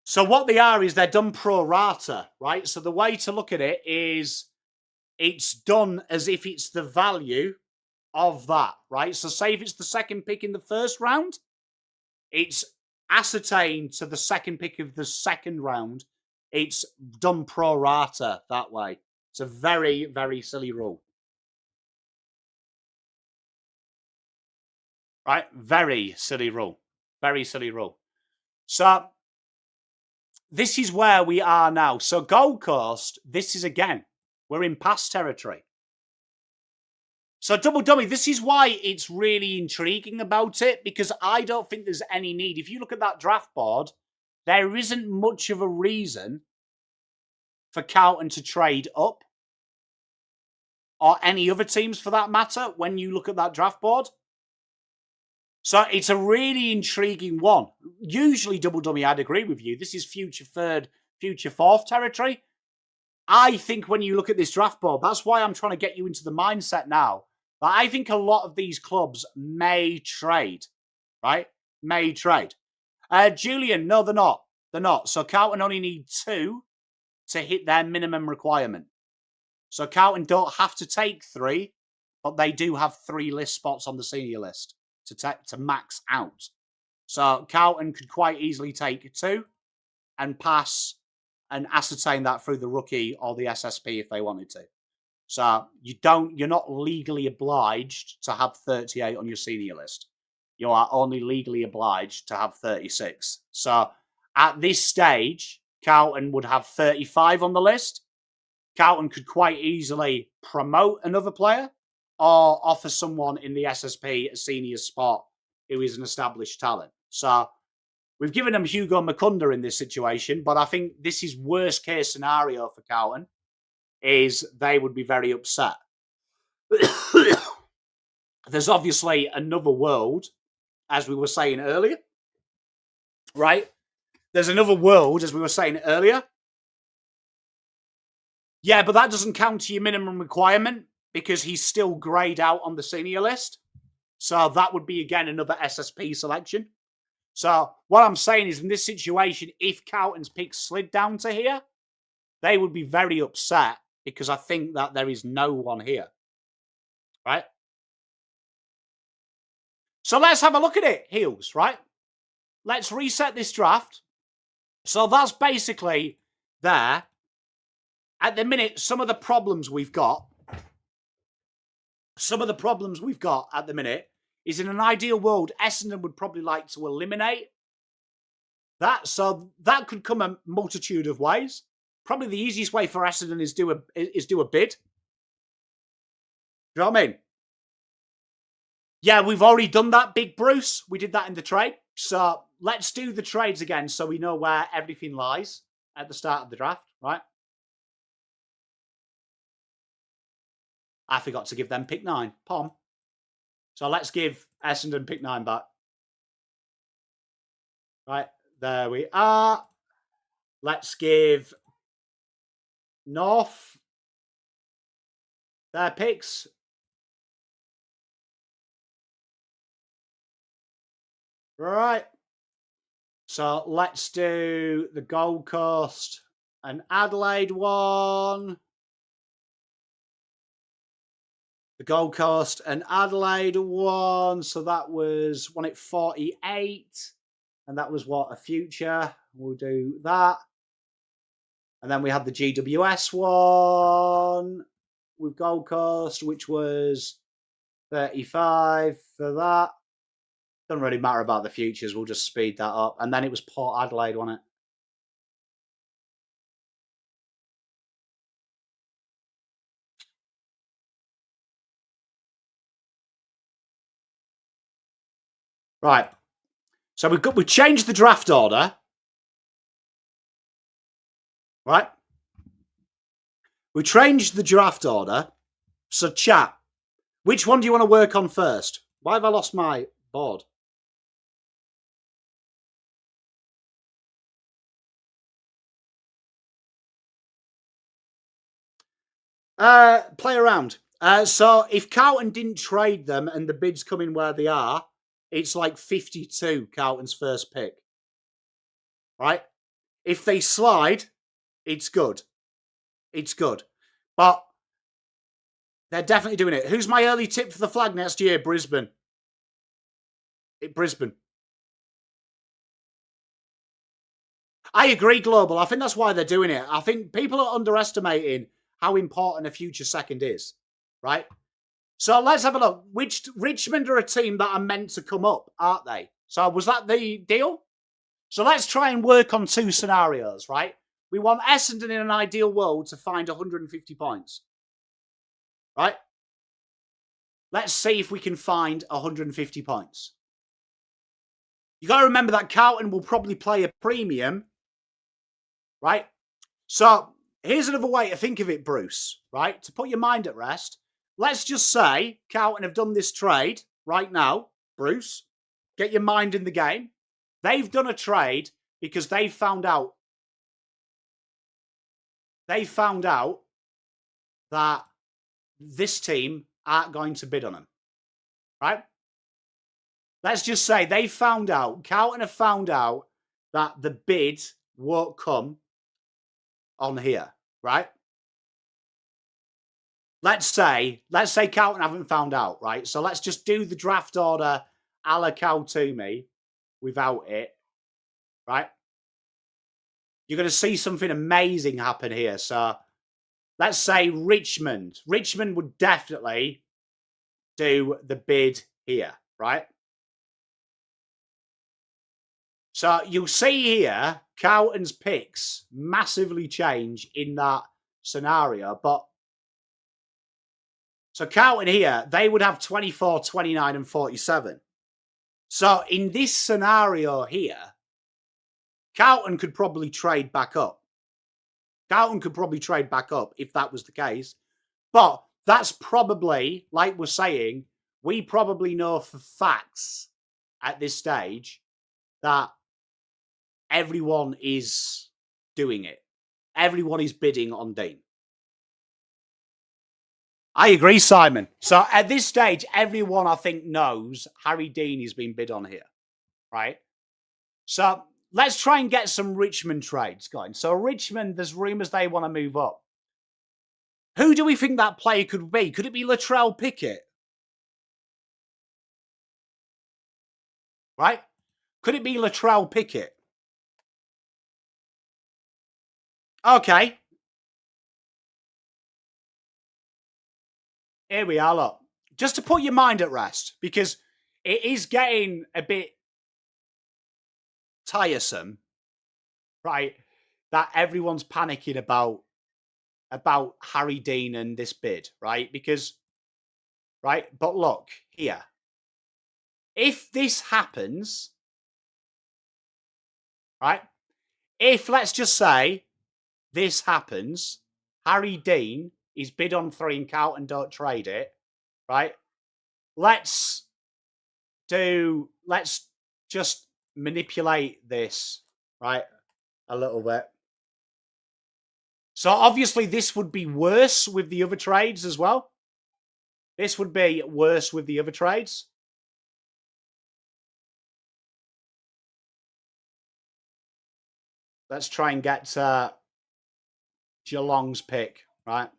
So what they are is they're done pro rata, right? So the way to look at it is it's done as if it's the value of that, right? So say if it's the second pick in the first round, it's ascertained to the second pick of the second round. It's done pro rata that way. It's a very, very silly rule. Right? Very silly rule. Very silly rule. So this is where we are now. So Gold Coast, this is again, we're in past territory. So Double Dummy, this is why it's really intriguing about it, because I don't think there's any need. If you look at that draft board, there isn't much of a reason for Carlton to trade up, or any other teams for that matter, when you look at that draft board. So it's a really intriguing one. Usually, Double Dummy, I'd agree with you. This is future third, future fourth territory. I think when you look at this draft board, that's why I'm trying to get you into the mindset now. That I think a lot of these clubs may trade, right? May trade. Julian, no, they're not. They're not. So Carlton only need 2 to hit their minimum requirement. So Carlton don't have to take 3, but they do have 3 list spots on the senior list to max out. So Carlton could quite easily take 2 and pass and ascertain that through the rookie or the SSP if they wanted to. So you're not legally obliged to have 38 on your senior list. You are only legally obliged to have 36. So at this stage, Carlton would have 35 on the list. Carlton could quite easily promote another player or offer someone in the SSP a senior spot who is an established talent. So we've given them Hugo Mukunda in this situation, but I think this is worst case scenario for Carlton, is they would be very upset. There's obviously another world, as we were saying earlier, right? There's another world, as we were saying earlier. Yeah, but that doesn't count to your minimum requirement because he's still greyed out on the senior list. So that would be, again, another SSP selection. So what I'm saying is, in this situation, if Carlton's pick slid down to here, they would be very upset because I think that there is no one here. Right? So let's have a look at it, Heels, right? Let's reset this draft. So that's basically there. At the minute, some of the problems we've got at the minute is, in an ideal world, Essendon would probably like to eliminate that. So that could come a multitude of ways. Probably the easiest way for Essendon is do a bid. You know what I mean? Yeah, we've already done that, Big Bruce. We did that in the trade. So let's do the trades again so we know where everything lies at the start of the draft, right? I forgot to give them pick 9, Pom. So let's give Essendon pick 9 back. Right, there we are. Let's give North their picks. Right. So let's do the Gold Coast and Adelaide one. The Gold Coast and Adelaide one. So that was one at 48. And that was what? A future. We'll do that. And then we had the GWS one with Gold Coast, which was 35 for that. Doesn't really matter about the futures. We'll just speed that up. And then it was Port Adelaide, wasn't it? Right. So we've changed the draft order. Right. We changed the draft order. So chat, which one do you want to work on first? Why have I lost my board? Play around. So if Carlton didn't trade them and the bids come in where they are, it's like 52 Carlton's first pick. Right? If they slide, it's good. It's good. But they're definitely doing it. Who's my early tip for the flag next year? Brisbane. Brisbane. I agree, Global. I think that's why they're doing it. I think people are underestimating how important a future second is, right? So let's have a look. Richmond are a team that are meant to come up, aren't they? So was that the deal? So let's try and work on 2 scenarios, right? We want Essendon in an ideal world to find 150 points, right? Let's see if we can find 150 points. You got to remember that Carlton will probably play a premium, right? So here's another way to think of it, Bruce, right? To put your mind at rest. Let's just say Carlton have done this trade right now, Bruce. Get your mind in the game. They've done a trade because they found out that this team aren't going to bid on them, right? Let's just say Carlton have found out that the bid won't come on here, right? Let's say Carlton haven't found out, right? So let's just do the draft order a la Cal to me without it, right? You're going to see something amazing happen here. So let's say Richmond. Richmond would definitely do the bid here, right? So you'll see here, Carlton's picks massively change in that scenario. But so Carlton here, they would have 24, 29, and 47. So in this scenario here, Carlton could probably trade back up. Carlton could probably trade back up if that was the case. But that's probably, like we're saying, we probably know for facts at this stage that everyone is doing it. Everyone is bidding on Dean. I agree, Simon. So at this stage, everyone, I think, knows Harry Dean is being bid on here, right? So let's try and get some Richmond trades going. So Richmond, there's rumours they want to move up. Who do we think that player could be? Could it be Latrell Pickett? Right? Could it be Latrell Pickett? Okay. Here we are, look. Just to put your mind at rest, because it is getting a bit tiresome, right? That everyone's panicking about Harry Dean and this bid, right? Because, right? But look, here. If this happens, right? If, let's just say, this happens, Harry Dean is bid on 3 and Carlton don't trade it, right? Let's just manipulate this, right? A little bit. So obviously this would be worse with the other trades as well. This would be worse with the other trades. Let's try and get Geelong's pick, right?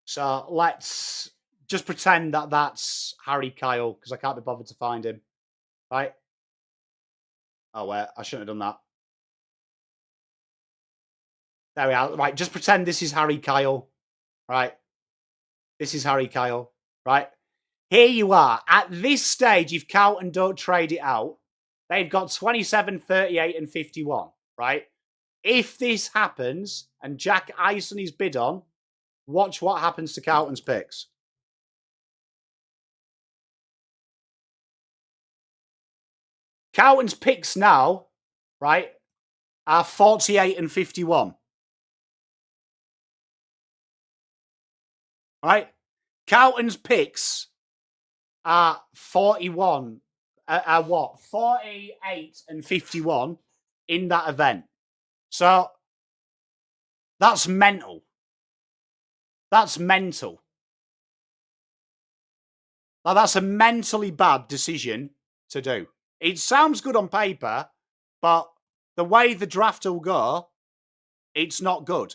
So let's just pretend that that's Harry Kyle, because I can't be bothered to find him, right? Oh, wait, I shouldn't have done that. There we are. Right, just pretend this is Harry Kyle, right? This is Harry Kyle, right? Here you are. At this stage, if Carlton don't trade it out, they've got 27, 38, and 51, right? If this happens and Jack Ison is bid on, watch what happens to Carlton's picks. Carlton's picks now, right, are 48 and 51. Right? Carlton's picks are 41, 48 and 51 in that event. So that's mental. That's mental. Now, that's a mentally bad decision to do. It sounds good on paper, but the way the draft will go, it's not good.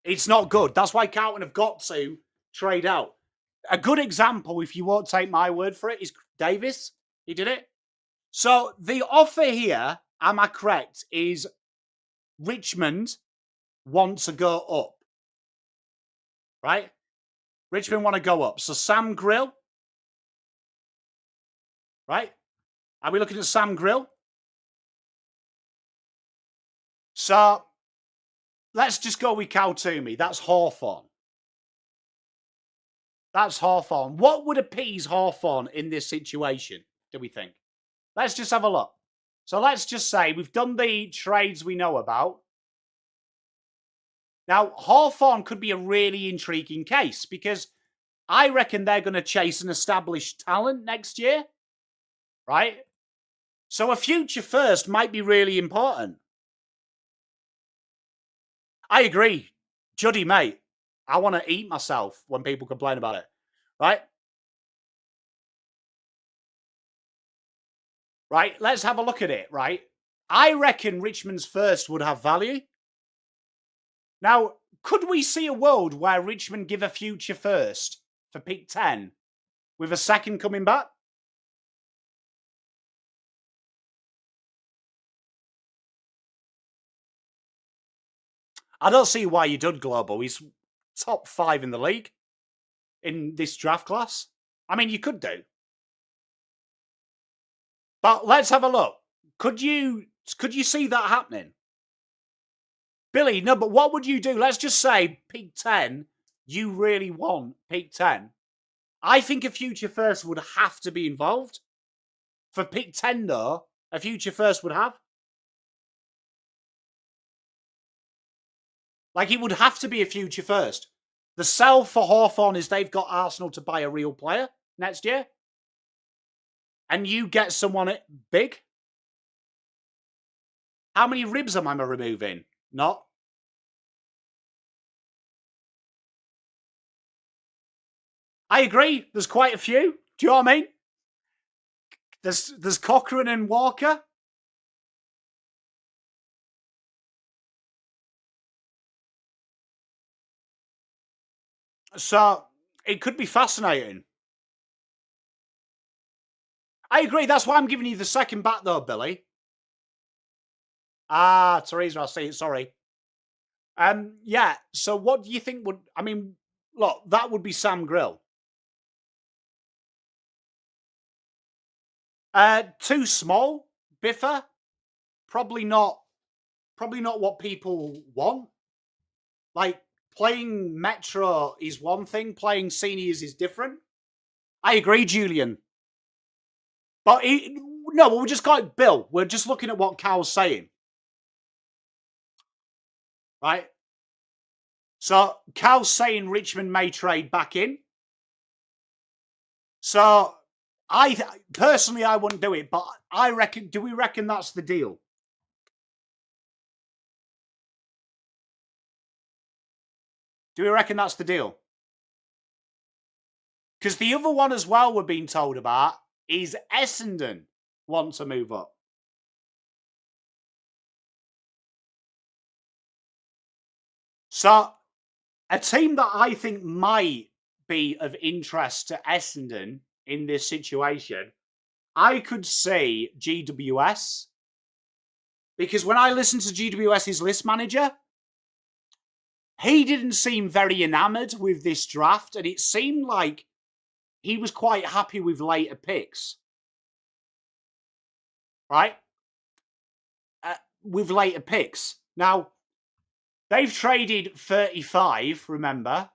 It's not good. That's why Carlton have got to trade out. A good example, if you won't take my word for it, is Davis. He did it. So the offer here, am I correct, is Richmond want to go up. Right? Richmond want to go up. So Sam Grill. Right? Are we looking at Sam Grill? So let's just go with Cal Toomey. That's Hawthorn. That's Hawthorn. What would appease Hawthorn in this situation, do we think? Let's just have a look. So let's just say we've done the trades we know about. Now, Hawthorn could be a really intriguing case because I reckon they're going to chase an established talent next year, right? So a future first might be really important. I agree. Juddy, mate, I want to eat myself when people complain about it, right? Right, let's have a look at it, right? I reckon Richmond's first would have value. Now, could we see a world where Richmond give a future first for pick 10 with a second coming back? I don't see why you did Global. He's top 5 in the league in this draft class. I mean, you could do. But let's have a look. Could you see that happening? Billy, no, but what would you do? Let's just say pick 10, you really want pick 10. I think a future first would have to be involved. For pick 10, though, a future first would have. Like, it would have to be a future first. The sell for Hawthorn is they've got Arsenal to buy a real player next year. And you get someone big. How many ribs am I removing? Not. I agree. There's quite a few. Do you know what I mean? There's Cochrane and Walker. So it could be fascinating. I agree. That's why I'm giving you the second back, though, Billy. Ah, Teresa, I see it. Sorry. Yeah. So what do you think would? I mean, look, that would be Sam Grill. Too small, Biffa. Probably not. Probably not what people want. Like playing Metro is one thing. Playing seniors is different. I agree, Julian. But no, we're just going Bill. We're just looking at what Cal's saying, right? So Cal's saying Richmond may trade back in. So I personally I wouldn't do it, but I reckon. Do we reckon that's the deal? Do we reckon that's the deal? Because the other one as well we're being told about is Essendon want to move up. So a team that I think might be of interest to Essendon in this situation, I could see GWS. Because when I listened to GWS's list manager, he didn't seem very enamoured with this draft, and it seemed like he was quite happy with later picks. Right? With later picks. Now, they've traded 35, remember?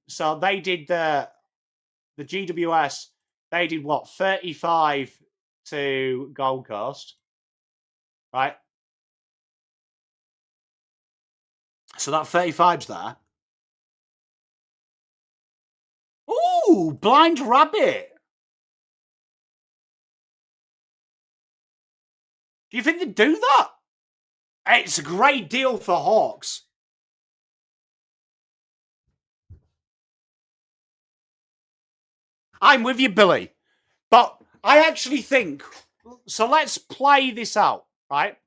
So they did the GWS, they did what? 35 to Gold Coast. Right? So that 35's there. Ooh, Blind Rabbit. Do you think they'd do that? It's a great deal for Hawks. I'm with you, Billy. But I actually think, so let's play this out, right?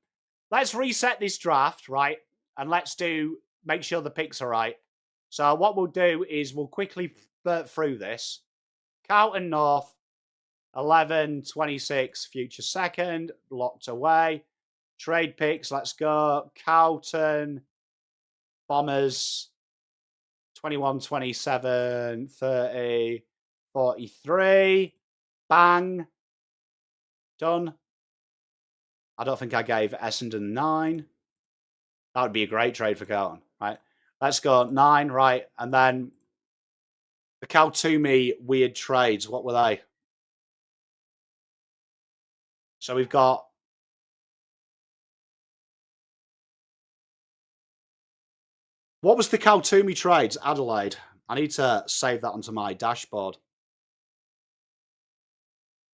Let's reset this draft, right? And let's make sure the picks are right. So what we'll do is we'll quickly burn through this. Carlton North, 11-26, future second, locked away. Trade picks, let's go. Carlton, Bombers, 21, 27, 30, 43. Bang. Done. I don't think I gave Essendon 9. That would be a great trade for Carlton, right? Let's go 9, right? And then the Kaltumi weird trades, what were they? So we've got what was the Kaltumi trades? Adelaide. I need to save that onto my dashboard.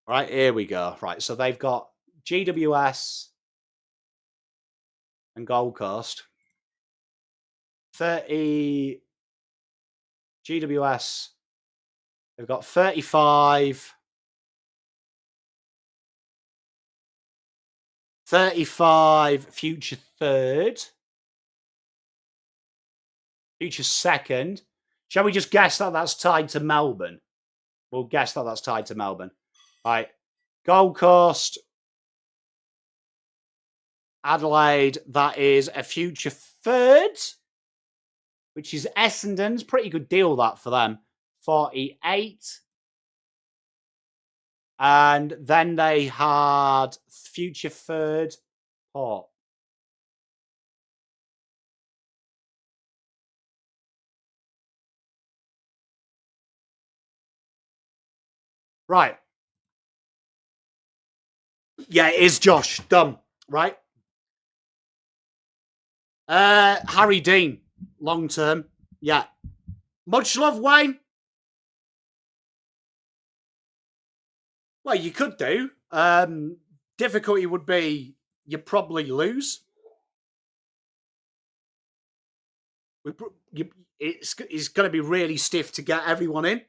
Right, here we go. Right, so they've got GWS and Gold Coast. 30 GWS. They've got 35. 35 future third. Future second. Shall we just guess that that's tied to Melbourne? We'll guess that that's tied to Melbourne. Right. Gold Coast. Adelaide, that is a future third, which is Essendon's. Pretty good deal, that, for them. 48. And then they had future third, Port. Right. Yeah, it is Josh. Done. Right. Harry Dean, long term. Yeah. Much love, Wayne. Well, you could do. Difficulty would be you probably lose. It's going to be really stiff to get everyone in.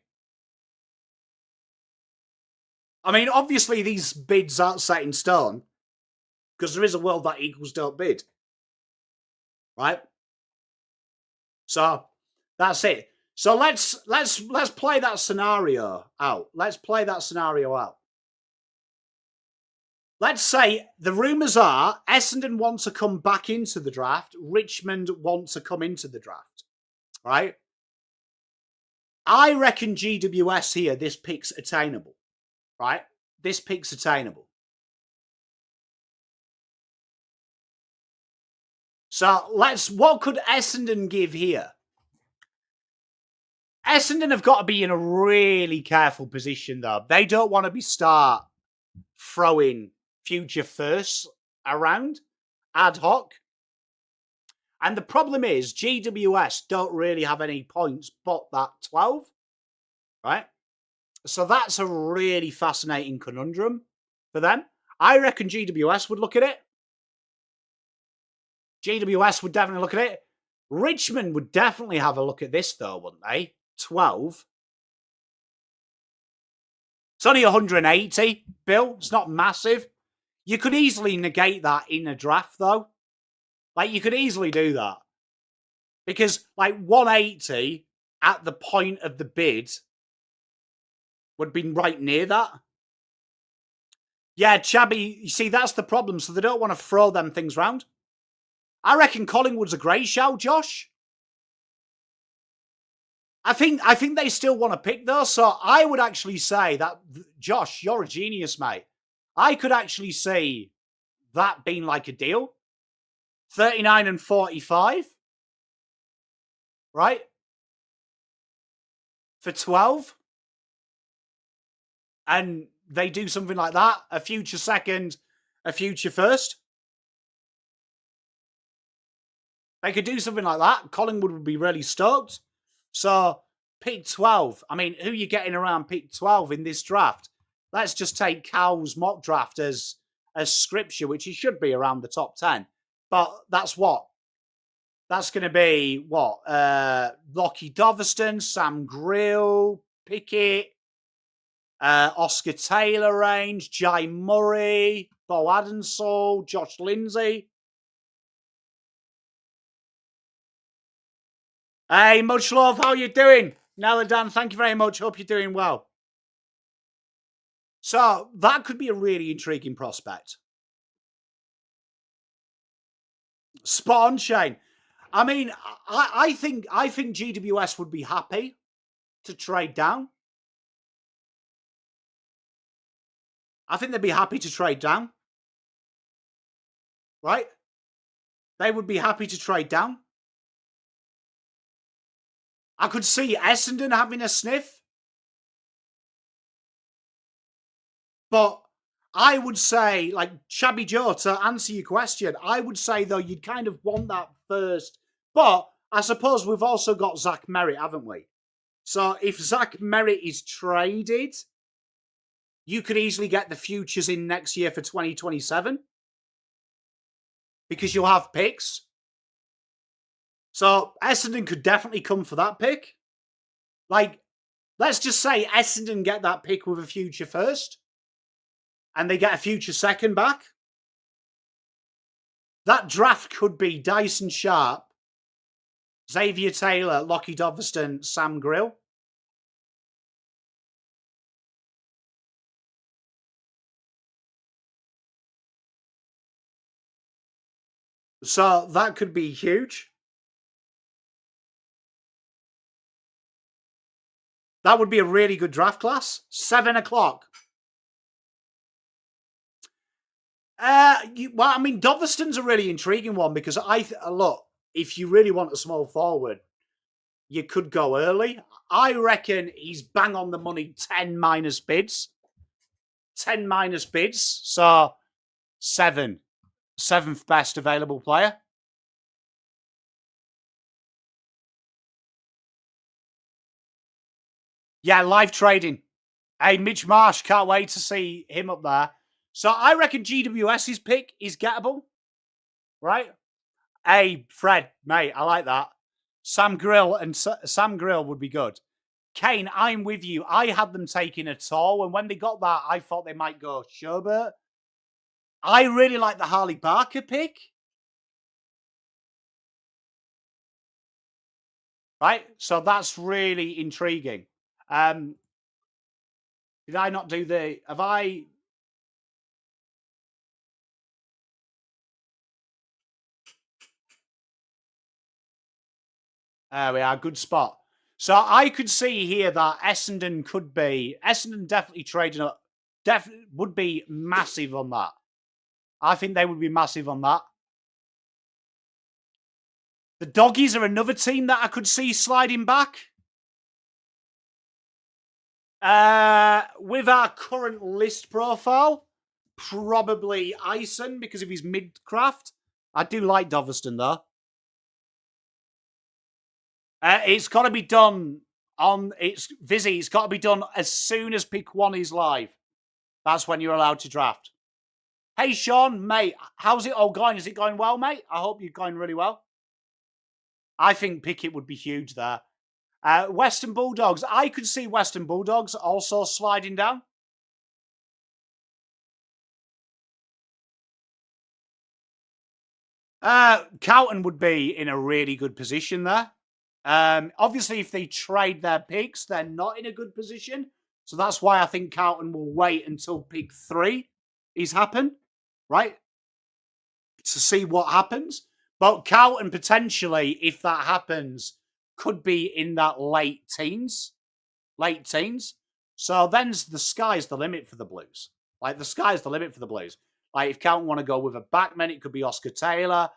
I mean, obviously these bids aren't set in stone because there is a world that Eagles don't bid, right? So that's it. So let's play that scenario out. Let's play that scenario out. Let's say the rumours are Essendon want to come back into the draft. Richmond want to come into the draft, right? I reckon GWS here, this pick's attainable, right? This pick's attainable. So what could Essendon give here? Essendon have got to be in a really careful position, though. They don't want to start throwing future firsts around ad hoc. And the problem is GWS don't really have any points but that 12, right? So that's a really fascinating conundrum for them. I reckon GWS would look at it. GWS would definitely look at it. Richmond would definitely have a look at this, though, wouldn't they? 12. It's only 180, Bill. It's not massive. You could easily negate that in a draft, though. Like, you could easily do that. Because, like, 180 at the point of the bid would be right near that. Yeah, Chabby, you see, that's the problem. So they don't want to throw them things round. I reckon Collingwood's a great shout, Josh. I think they still want to pick, though. So I would actually say that, Josh, you're a genius, mate. I could actually see that being like a deal. 39 and 45. Right? For 12. And they do something like that. A future second, a future first. They could do something like that. Collingwood would be really stoked. So, pick 12. I mean, who are you getting around pick 12 in this draft? Let's just take Cal's mock draft as scripture, which he should be around the top 10. But that's what? That's going to be what? Lockie Doverston, Sam Grill, Pickett, Oscar Taylor range, Jai Murray, Bo Adensall, Josh Lindsay. Hey, much love. How you doing? Nella Dan, thank you very much. Hope you're doing well. So that could be a really intriguing prospect. Spot on, Shane. I mean, I think GWS would be happy to trade down. I think they'd be happy to trade down. Right? They would be happy to trade down. I could see Essendon having a sniff. But I would say, like, Shabby Joe, to answer your question, I would say, though, you'd kind of want that first. But I suppose we've also got Zach Merritt, haven't we? So if Zach Merritt is traded, you could easily get the futures in next year for 2027 because you'll have picks. So Essendon could definitely come for that pick. Like, let's just say Essendon get that pick with a future first and they get a future second back. That draft could be Dyson Sharp, Xavier Taylor, Lockie Doveston, Sam Grill. So that could be huge. That would be a really good draft class. 7 o'clock. Well, I mean, Doveston's a really intriguing one because look, if you really want a small forward, you could go early. I reckon he's bang on the money 10 minus bids. 10 minus bids. So 7. 7th best available player. Yeah, live trading. Hey, Mitch Marsh, can't wait to see him up there. So I reckon GWS's pick is gettable, right? Hey, Fred, mate, I like that. Sam Grill would be good. Kane, I'm with you. I had them taking a toll, and when they got that, I thought they might go Sherbert. I really like the Harley Barker pick. Right? So that's really intriguing. Did I not do have I... There we are, good spot. So I could see here that Essendon definitely trading up, definitely would be massive on that. I think they would be massive on that. The Doggies are another team that I could see sliding back. With our current list profile, probably Ison because of his mid-craft. I do like Doveston, though. It's got to be done it's got to be done as soon as pick 1 is live. That's when you're allowed to draft. Hey, Sean, mate, how's it all going? Is it going well, mate? I hope you're going really well. I think Pickett would be huge there. Western Bulldogs. I could see Western Bulldogs also sliding down. Carlton would be in a really good position there. Obviously, if they trade their picks, they're not in a good position. So that's why I think Carlton will wait until pick 3 is happened, right? To see what happens. But Carlton potentially, if that happens, could be in that late teens. So then the sky's the limit for the Blues. Like, the sky's the limit for the Blues. Like, if Carlton want to go with a backman, it could be Oscar Taylor.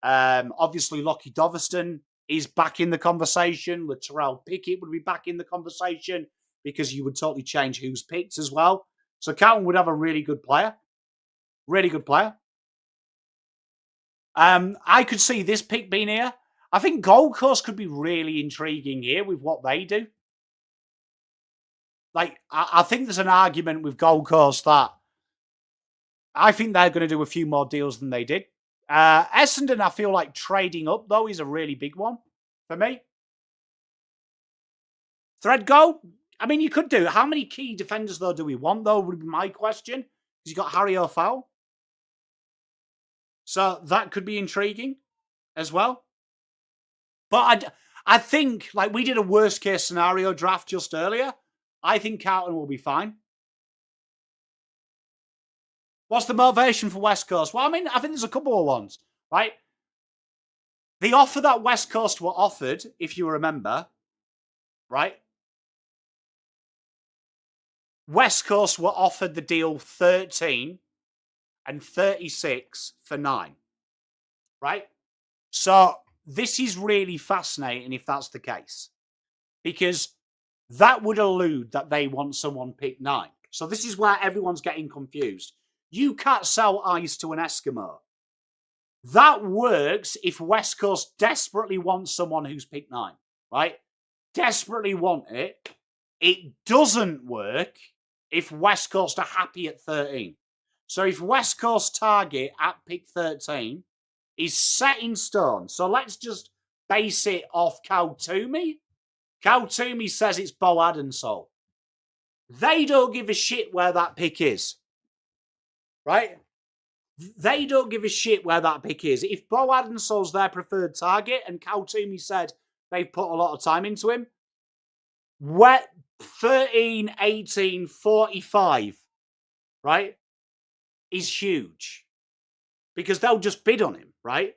Obviously, Lockie Doveston is back in the conversation. Latrell Pickett would be back in the conversation because you would totally change who's picked as well. So Carlton would have a really good player. Really good player. I could see this pick being here. I think Gold Coast could be really intriguing here with what they do. Like, I think there's an argument with Gold Coast that I think they're going to do a few more deals than they did. Essendon, I feel like trading up, though, is a really big one for me. Threadgo? I mean, you could do. How many key defenders, though, do we want, though, would be my question. Because you've got Harry O'Fowl. So that could be intriguing as well. But I think, like, we did a worst-case scenario draft just earlier. I think Carlton will be fine. What's the motivation for West Coast? Well, I mean, I think there's a couple of ones, right? The offer that West Coast were offered, if you remember, right? West Coast were offered the deal 13 and 36 for 9, right? So this is really fascinating if that's the case, because that would allude that they want someone pick 9. So this is where everyone's getting confused. You can't sell ice to an Eskimo. That works if West Coast desperately wants someone who's pick 9, right? Desperately want it. It doesn't work if West Coast are happy at 13. So if West Coast target at pick 13 is set in stone, so let's just base it off Cow Toomey. Cow Toomey says it's Bo Adensole. They don't give a shit where that pick is, right? They don't give a shit where that pick is. If Bo Adensole's their preferred target and Cow Toomey said they've put a lot of time into him, 13, 18, 45, right, is huge. Because they'll just bid on him, right?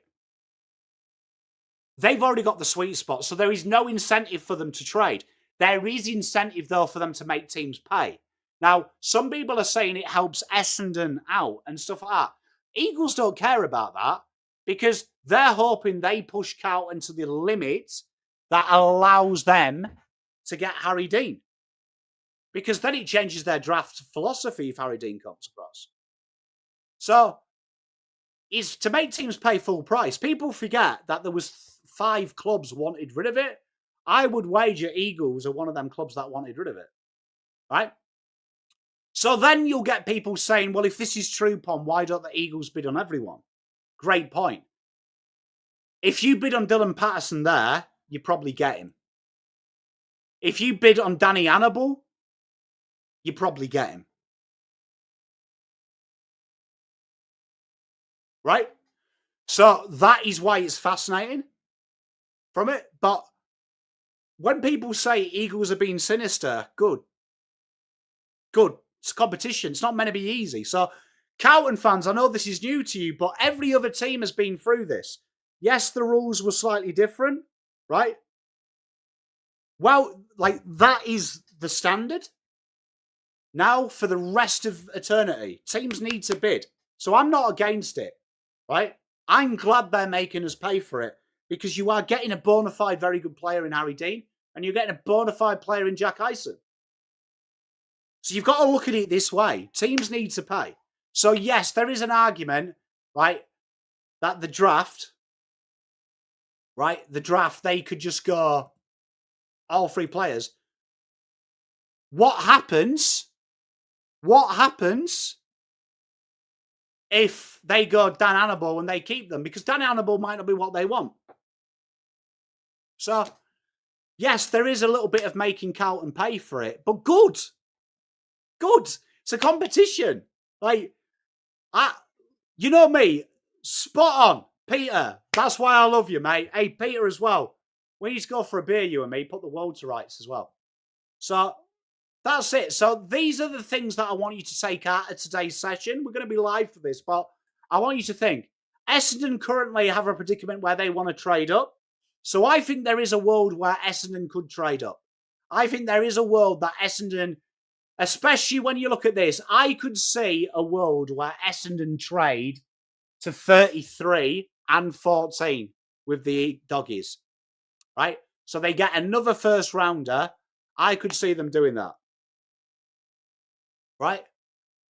They've already got the sweet spot, so there is no incentive for them to trade. There is incentive, though, for them to make teams pay. Now, some people are saying it helps Essendon out and stuff like that. Eagles don't care about that because they're hoping they push Carlton to the limit that allows them to get Harry Dean. Because then it changes their draft philosophy if Harry Dean comes across. So, is to make teams pay full price. People forget that there was 5 clubs wanted rid of it. I would wager Eagles are one of them clubs that wanted rid of it. Right? So then you'll get people saying, well, if this is true, Pom, why don't the Eagles bid on everyone? Great point. If you bid on Dylan Patterson there, you probably get him. If you bid on Danny Annable, you probably get him. Right? So that is why it's fascinating from it. But when people say Eagles are being sinister, good. It's competition. It's not meant to be easy. So, Carlton fans, I know this is new to you, but every other team has been through this. Yes, the rules were slightly different, right? Well, like, that is the standard. Now, for the rest of eternity, teams need to bid. So I'm not against it, right? I'm glad they're making us pay for it because you are getting a bona fide very good player in Harry Dean and you're getting a bona fide player in Jack Eisen. So you've got to look at it this way. Teams need to pay. So yes, there is an argument, right, that the draft, they could just go all 3 players. What happens if they go Dan Annable and they keep them? Because Dan Annable might not be what they want. So, yes, there is a little bit of making Carlton pay for it, but good. It's a competition. Like, you know me, spot on, Peter. That's why I love you, mate. Hey, Peter as well. We need to go for a beer, you and me, put the world to rights as well. So, that's it. So, these are the things that I want you to take out of today's session. We're going to be live for this, but I want you to think. Essendon currently have a predicament where they want to trade up. So, I think there is a world where Essendon could trade up. I think there is a world that Essendon, especially when you look at this, I could see a world where Essendon trade to 33 and 14 with the Doggies, right? So they get another first rounder. I could see them doing that, right?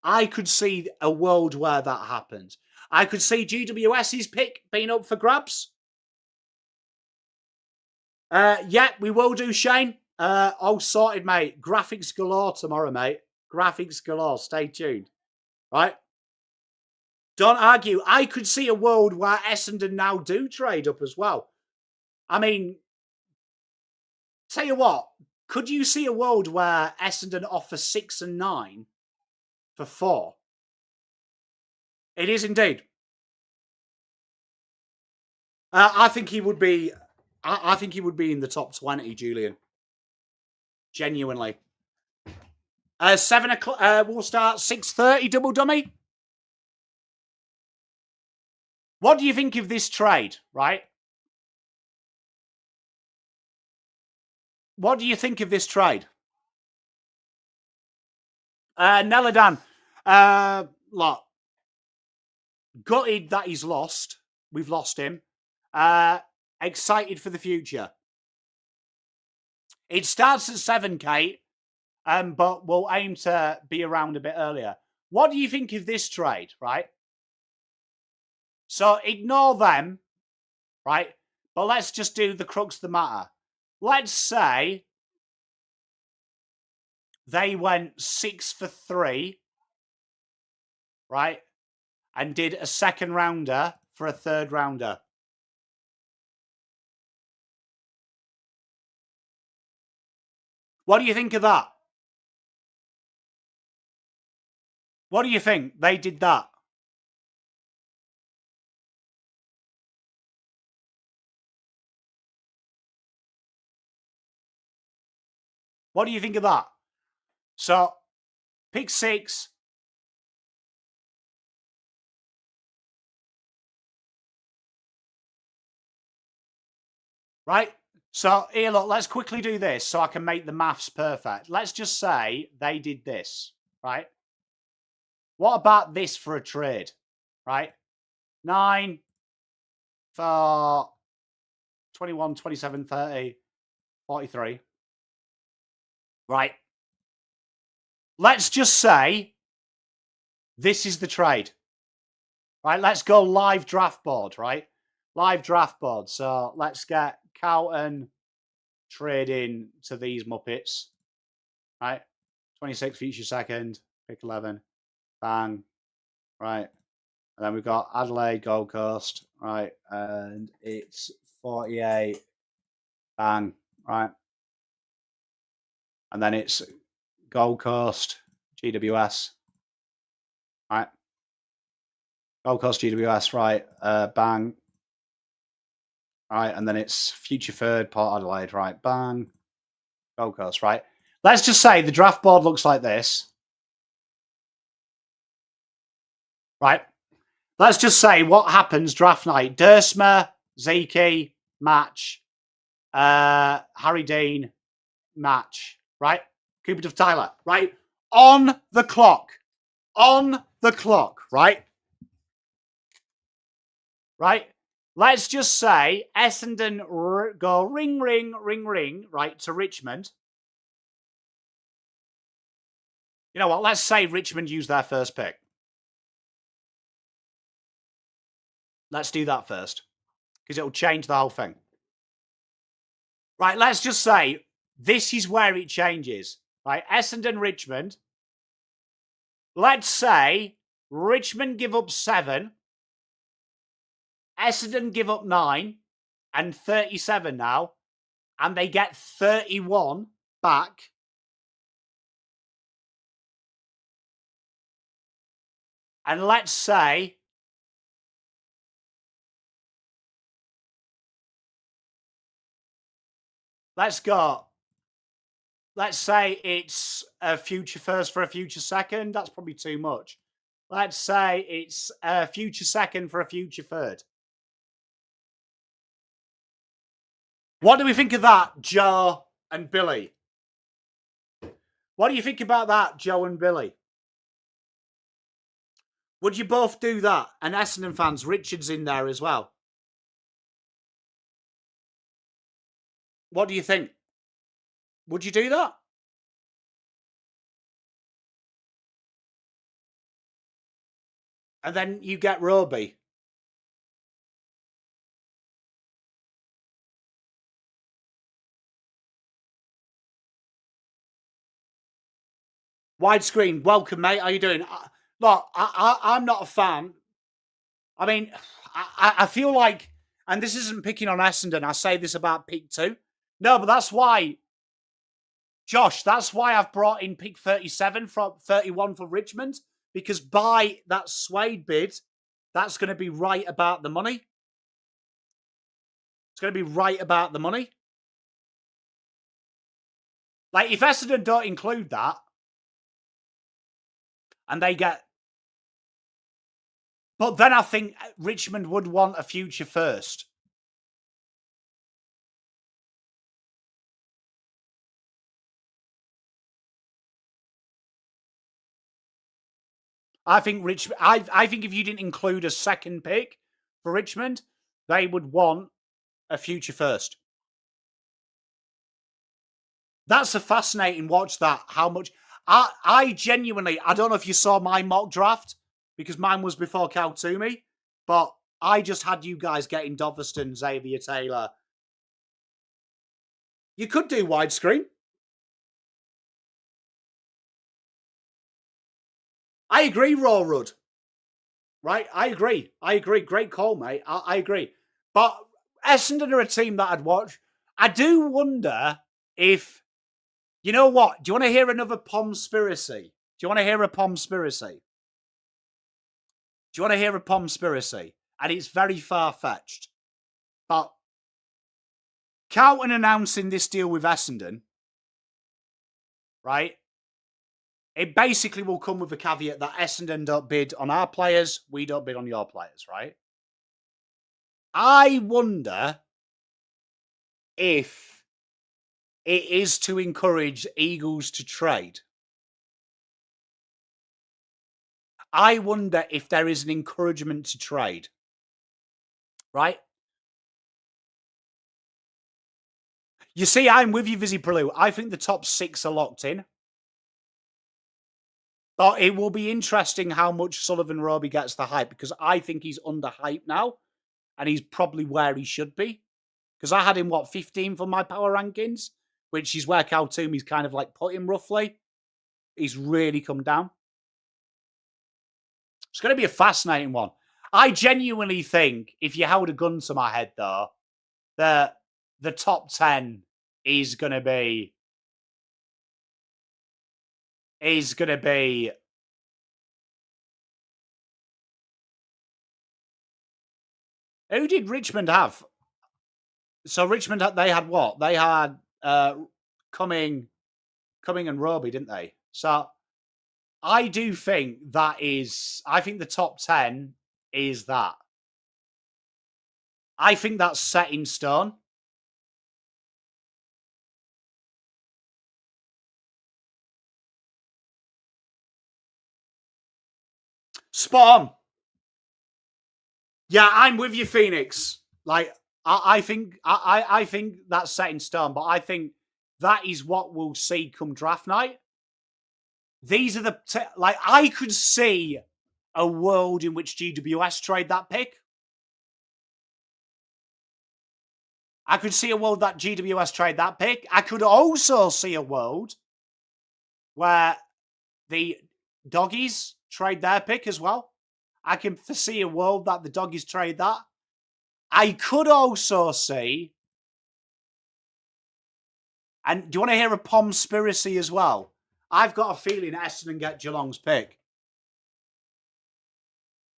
I could see a world where that happens. I could see GWS's pick being up for grabs. Yeah, we will do, Shane. All sorted, mate. Graphics galore tomorrow, mate. Graphics galore. Stay tuned. Right? Don't argue. I could see a world where Essendon now do trade up as well. I mean, tell you what, could you see a world where Essendon offer 6 and 9 for 4? It is indeed. I think he would be. I think he would be in the top 20, Julian. Genuinely. 7 o'clock. We'll start 6:30. Double dummy. What do you think of this trade? Right. What do you think of this trade? Neladan. Look. Gutted that he's lost. We've lost him. Excited for the future. It starts at 7, Kate, but we'll aim to be around a bit earlier. What do you think of this trade, right? So ignore them, right? But let's just do the crux of the matter. Let's say they went 6 for 3, right? And did a second rounder for a third rounder. What do you think of that? What do you think? They did that. What do you think of that? So, pick 6. Right? So, here, look, let's quickly do this so I can make the maths perfect. Let's just say they did this, right? What about this for a trade, right? 9 for 21, 27, 30, 43. Right. Let's just say this is the trade. Right, let's go live draft board, right? Live draft board. So let's get Carlton trading to these Muppets, right? 26 future second, pick 11, bang, right? And then we've got Adelaide, Gold Coast, right? And it's 48, bang, right? And then it's Gold Coast, GWS, right? Gold Coast, GWS, right? Bang, right? And then it's future third, Port Adelaide, right? Bang, Gold Coast, right? Let's just say the draft board looks like this, right? Let's just say what happens draft night. Dersma, Zeke, match. Harry Dean, match, right? Cooper of Tyler, right? On the clock. On the clock, right? Right? Let's just say Essendon go ring, ring, ring, ring, right, to Richmond. You know what? Let's say Richmond use their first pick. Let's do that first, because it'll change the whole thing. Right, let's just say this is where it changes. Right, Essendon, Richmond. Let's say Richmond give up 7, Essendon give up 9 and 37 now, and they get 31 back. And let's say let's say it's a future first for a future second. That's probably too much. Let's say it's a future second for a future third. What do we think of that, Joe and Billy? What do you think about that, Joe and Billy? Would you both do that? And Essendon fans, Richard's in there as well. What do you think? Would you do that? And then you get Roby. Widescreen, welcome, mate. How you doing? Look, I'm not a fan. I mean, I feel like, and this isn't picking on Essendon. I say this about pick 2. No, but that's why, Josh, that's why I've brought in pick 37 from 31 for Richmond, because by that Suede bid, that's going to be right about the money. It's going to be right about the money. Like, if Essendon don't include that, and they get... But then I think Richmond would want a future first. I think I think if you didn't include a second pick for Richmond, they would want a future first. That's a fascinating watch. That how much I genuinely, I don't know if you saw my mock draft because mine was before Cal Toomey, but I just had you guys getting Doveston, Xavier Taylor. You could do widescreen. I agree, Raw Rudd. Right? I agree. Great call, mate. I agree. But Essendon are a team that I'd watch. I do wonder if, you know what? Do you want to hear another Pomspiracy? Do you want to hear a Pomspiracy? Do you want to hear a Pomspiracy? And it's very far-fetched. But Carlton announcing this deal with Essendon, right? It basically will come with a caveat that Essendon don't bid on our players, we don't bid on your players, right? I wonder if it is to encourage Eagles to trade. I wonder if there is an encouragement to trade, right? You see, I'm with you, Vizzy Prelu. I think the top 6 are locked in. But it will be interesting how much Sullivan Roby gets the hype because I think he's under hype now and he's probably where he should be. Because I had him, 15 for my power rankings, which is where Cal Toomey's kind of like put him roughly. He's really come down. It's going to be a fascinating one. I genuinely think if you held a gun to my head, though, that the top 10 is going to be... Who did Richmond have? So Richmond, they had what? They had Cumming and Roby, didn't they? So I do think that is... I think the top 10 is that. I think that's set in stone. Spot on. Yeah, I'm with you, Phoenix. Like, I think that's set in stone, but I think that is what we'll see come draft night. These are the... I could see a world in which GWS trade that pick. I could see a world that GWS trade that pick. I could also see a world where the Doggies trade their pick as well. I can foresee a world that the Doggies trade that. I could also see... And do you want to hear a Pomspiracy as well? I've got a feeling Essendon get Geelong's pick.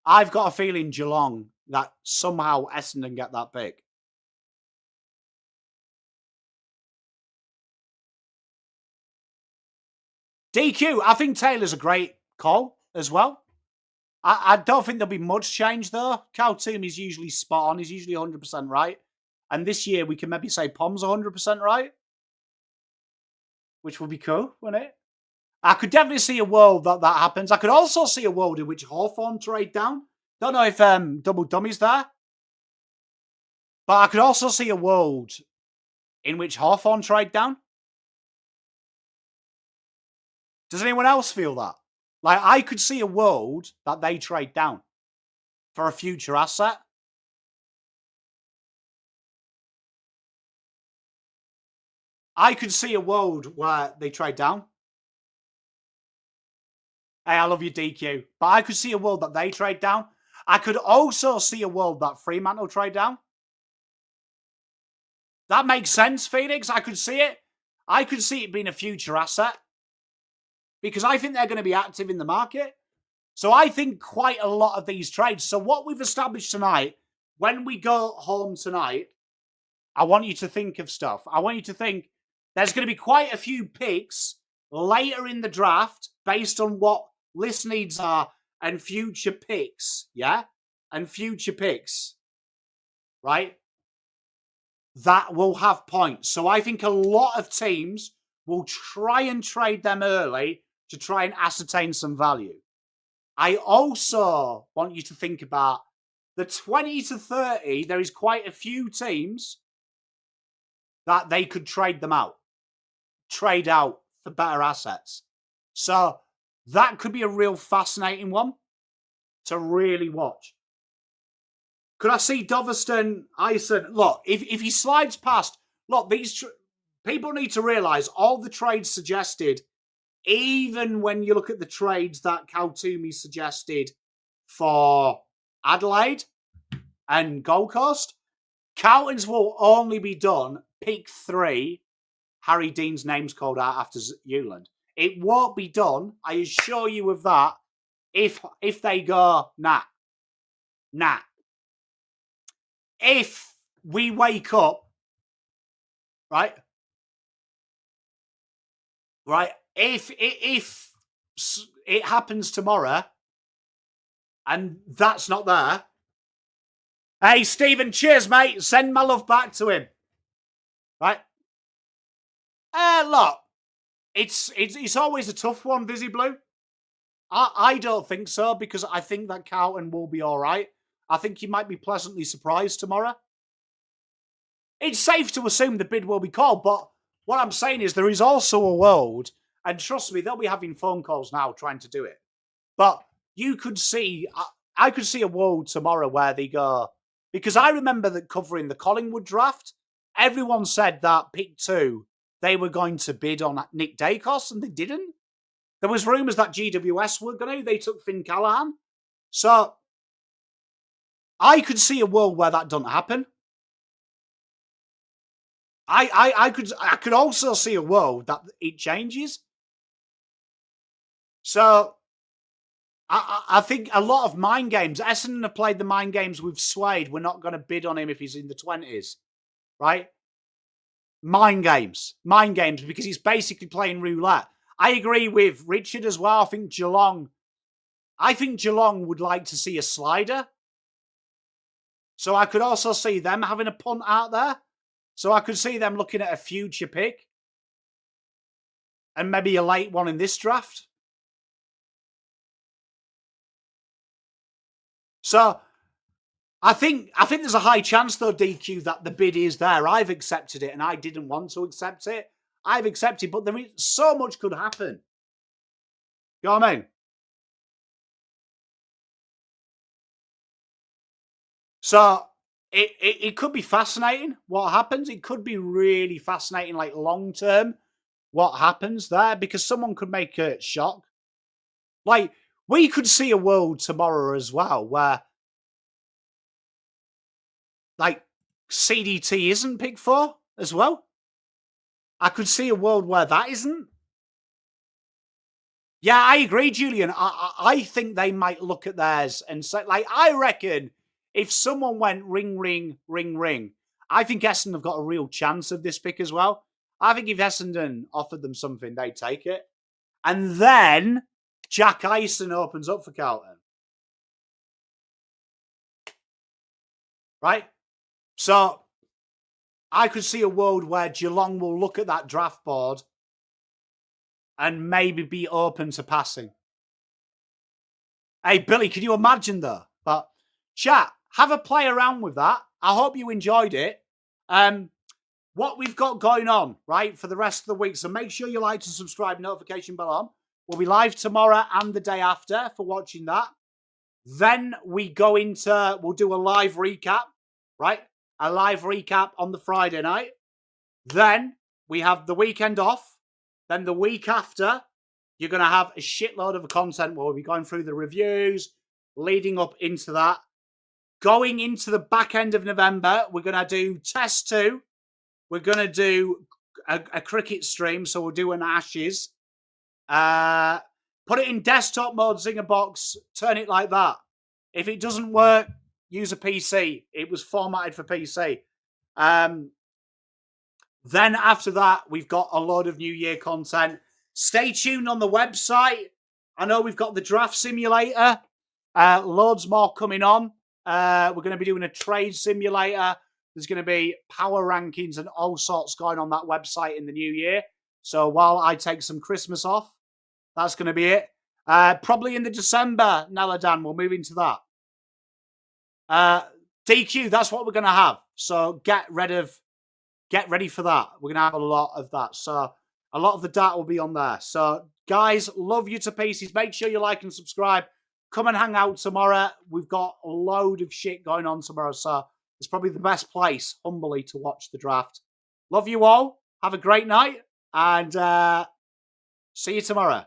I've got a feeling Geelong that somehow Essendon get that pick. DQ, I think Taylor's a great call as well. I don't think there'll be much change, though. Cal Toomey's usually spot on. He's usually 100% right. And this year, we can maybe say Pom's 100% right. Which would be cool, wouldn't it? I could definitely see a world that happens. I could also see a world in which Hawthorn trade down. Don't know if Double Dummy's there. But I could also see a world in which Hawthorn trade down. Does anyone else feel that? Like, I could see a world that they trade down for a future asset. I could see a world where they trade down. Hey, I love you, DQ. But I could see a world that they trade down. I could also see a world that Fremantle trade down. That makes sense, Phoenix. I could see it. I could see it being a future asset. Because I think they're going to be active in the market. So I think quite a lot of these trades. So what we've established tonight, when we go home tonight, I want you to think of stuff. I want you to think there's going to be quite a few picks later in the draft based on what list needs are and future picks. Yeah? And future picks. Right? That will have points. So I think a lot of teams will try and trade them early to try and ascertain some value. I also want you to think about the 20 to 30, there is quite a few teams that they could trade them out. Trade out for better assets. So that could be a real fascinating one to really watch. Could I see Doveston, Ison? Look, if he slides past, look, these people need to realise all the trades suggested, even when you look at the trades that Kaltoumi suggested for Adelaide and Gold Coast, Carlton's will only be done pick 3. Harry Dean's name's called out after Euland. It won't be done, I assure you of that, if they go, nah. If we wake up, right, if it happens tomorrow and that's not there, hey, Stephen, cheers, mate. Send my love back to him. Right? Look, it's always a tough one, Vizzy Blue. I don't think so, because I think that Carlton will be all right. I think you might be pleasantly surprised tomorrow. It's safe to assume the bid will be called, but what I'm saying is there is also a world, and trust me, they'll be having phone calls now trying to do it. But you could see, I could see a world tomorrow where they go, because I remember that covering the Collingwood draft, everyone said that pick 2, they were going to bid on Nick Dacos, and they didn't. There was rumours that GWS were going to, they took Finn Callahan. So I could see a world where that doesn't happen. I could also see a world that it changes. So I think a lot of mind games. Essendon have played the mind games with Swade. We're not going to bid on him if he's in the 20s, right? Mind games, because he's basically playing roulette. I agree with Richard as well. I think Geelong would like to see a slider. So I could also see them having a punt out there. So I could see them looking at a future pick. And maybe a late one in this draft. So I think there's a high chance, though, DQ, that the bid is there. I've accepted it, and I didn't want to accept it. I've accepted, but there is so much could happen. You know what I mean? So it could be fascinating what happens. It could be really fascinating, like long term, what happens there, because someone could make a shock. Like, we could see a world tomorrow as well where, like, CDT isn't pick 4 as well. I could see a world where that isn't. Yeah, I agree, Julian. I think they might look at theirs and say, like, I reckon if someone went ring, ring, ring, ring, I think Essendon have got a real chance of this pick as well. I think if Essendon offered them something, they'd take it. And then Jack Ison opens up for Carlton. Right? So I could see a world where Geelong will look at that draft board and maybe be open to passing. Hey, Billy, can you imagine though? But chat, have a play around with that. I hope you enjoyed it. What we've got going on, right, for the rest of the week. So make sure you like to subscribe, notification bell on. We'll be live tomorrow and the day after for watching that. Then we go into, we'll do a live recap, right? A live recap on the Friday night. Then we have the weekend off. Then the week after, you're going to have a shitload of content where we'll be going through the reviews, leading up into that. Going into the back end of November, we're going to do Test 2. We're going to do a cricket stream, so we'll do an Ashes. Put it in desktop mode, Zinger Box, turn it like that. If it doesn't work, use a PC. It was formatted for PC. Then after that, we've got a load of New Year content. Stay tuned on the website. I know we've got the draft simulator. Loads more coming on. We're going to be doing a trade simulator. There's going to be power rankings and all sorts going on that website in the new year. So while I take some Christmas off, that's going to be it. Probably in the December, Naladan, we'll move into that. DQ, that's what we're going to have. So get ready for that. We're going to have a lot of that. So a lot of the data will be on there. So guys, love you to pieces. Make sure you like and subscribe. Come and hang out tomorrow. We've got a load of shit going on tomorrow. So it's probably the best place, humbly, to watch the draft. Love you all. Have a great night. And see you tomorrow.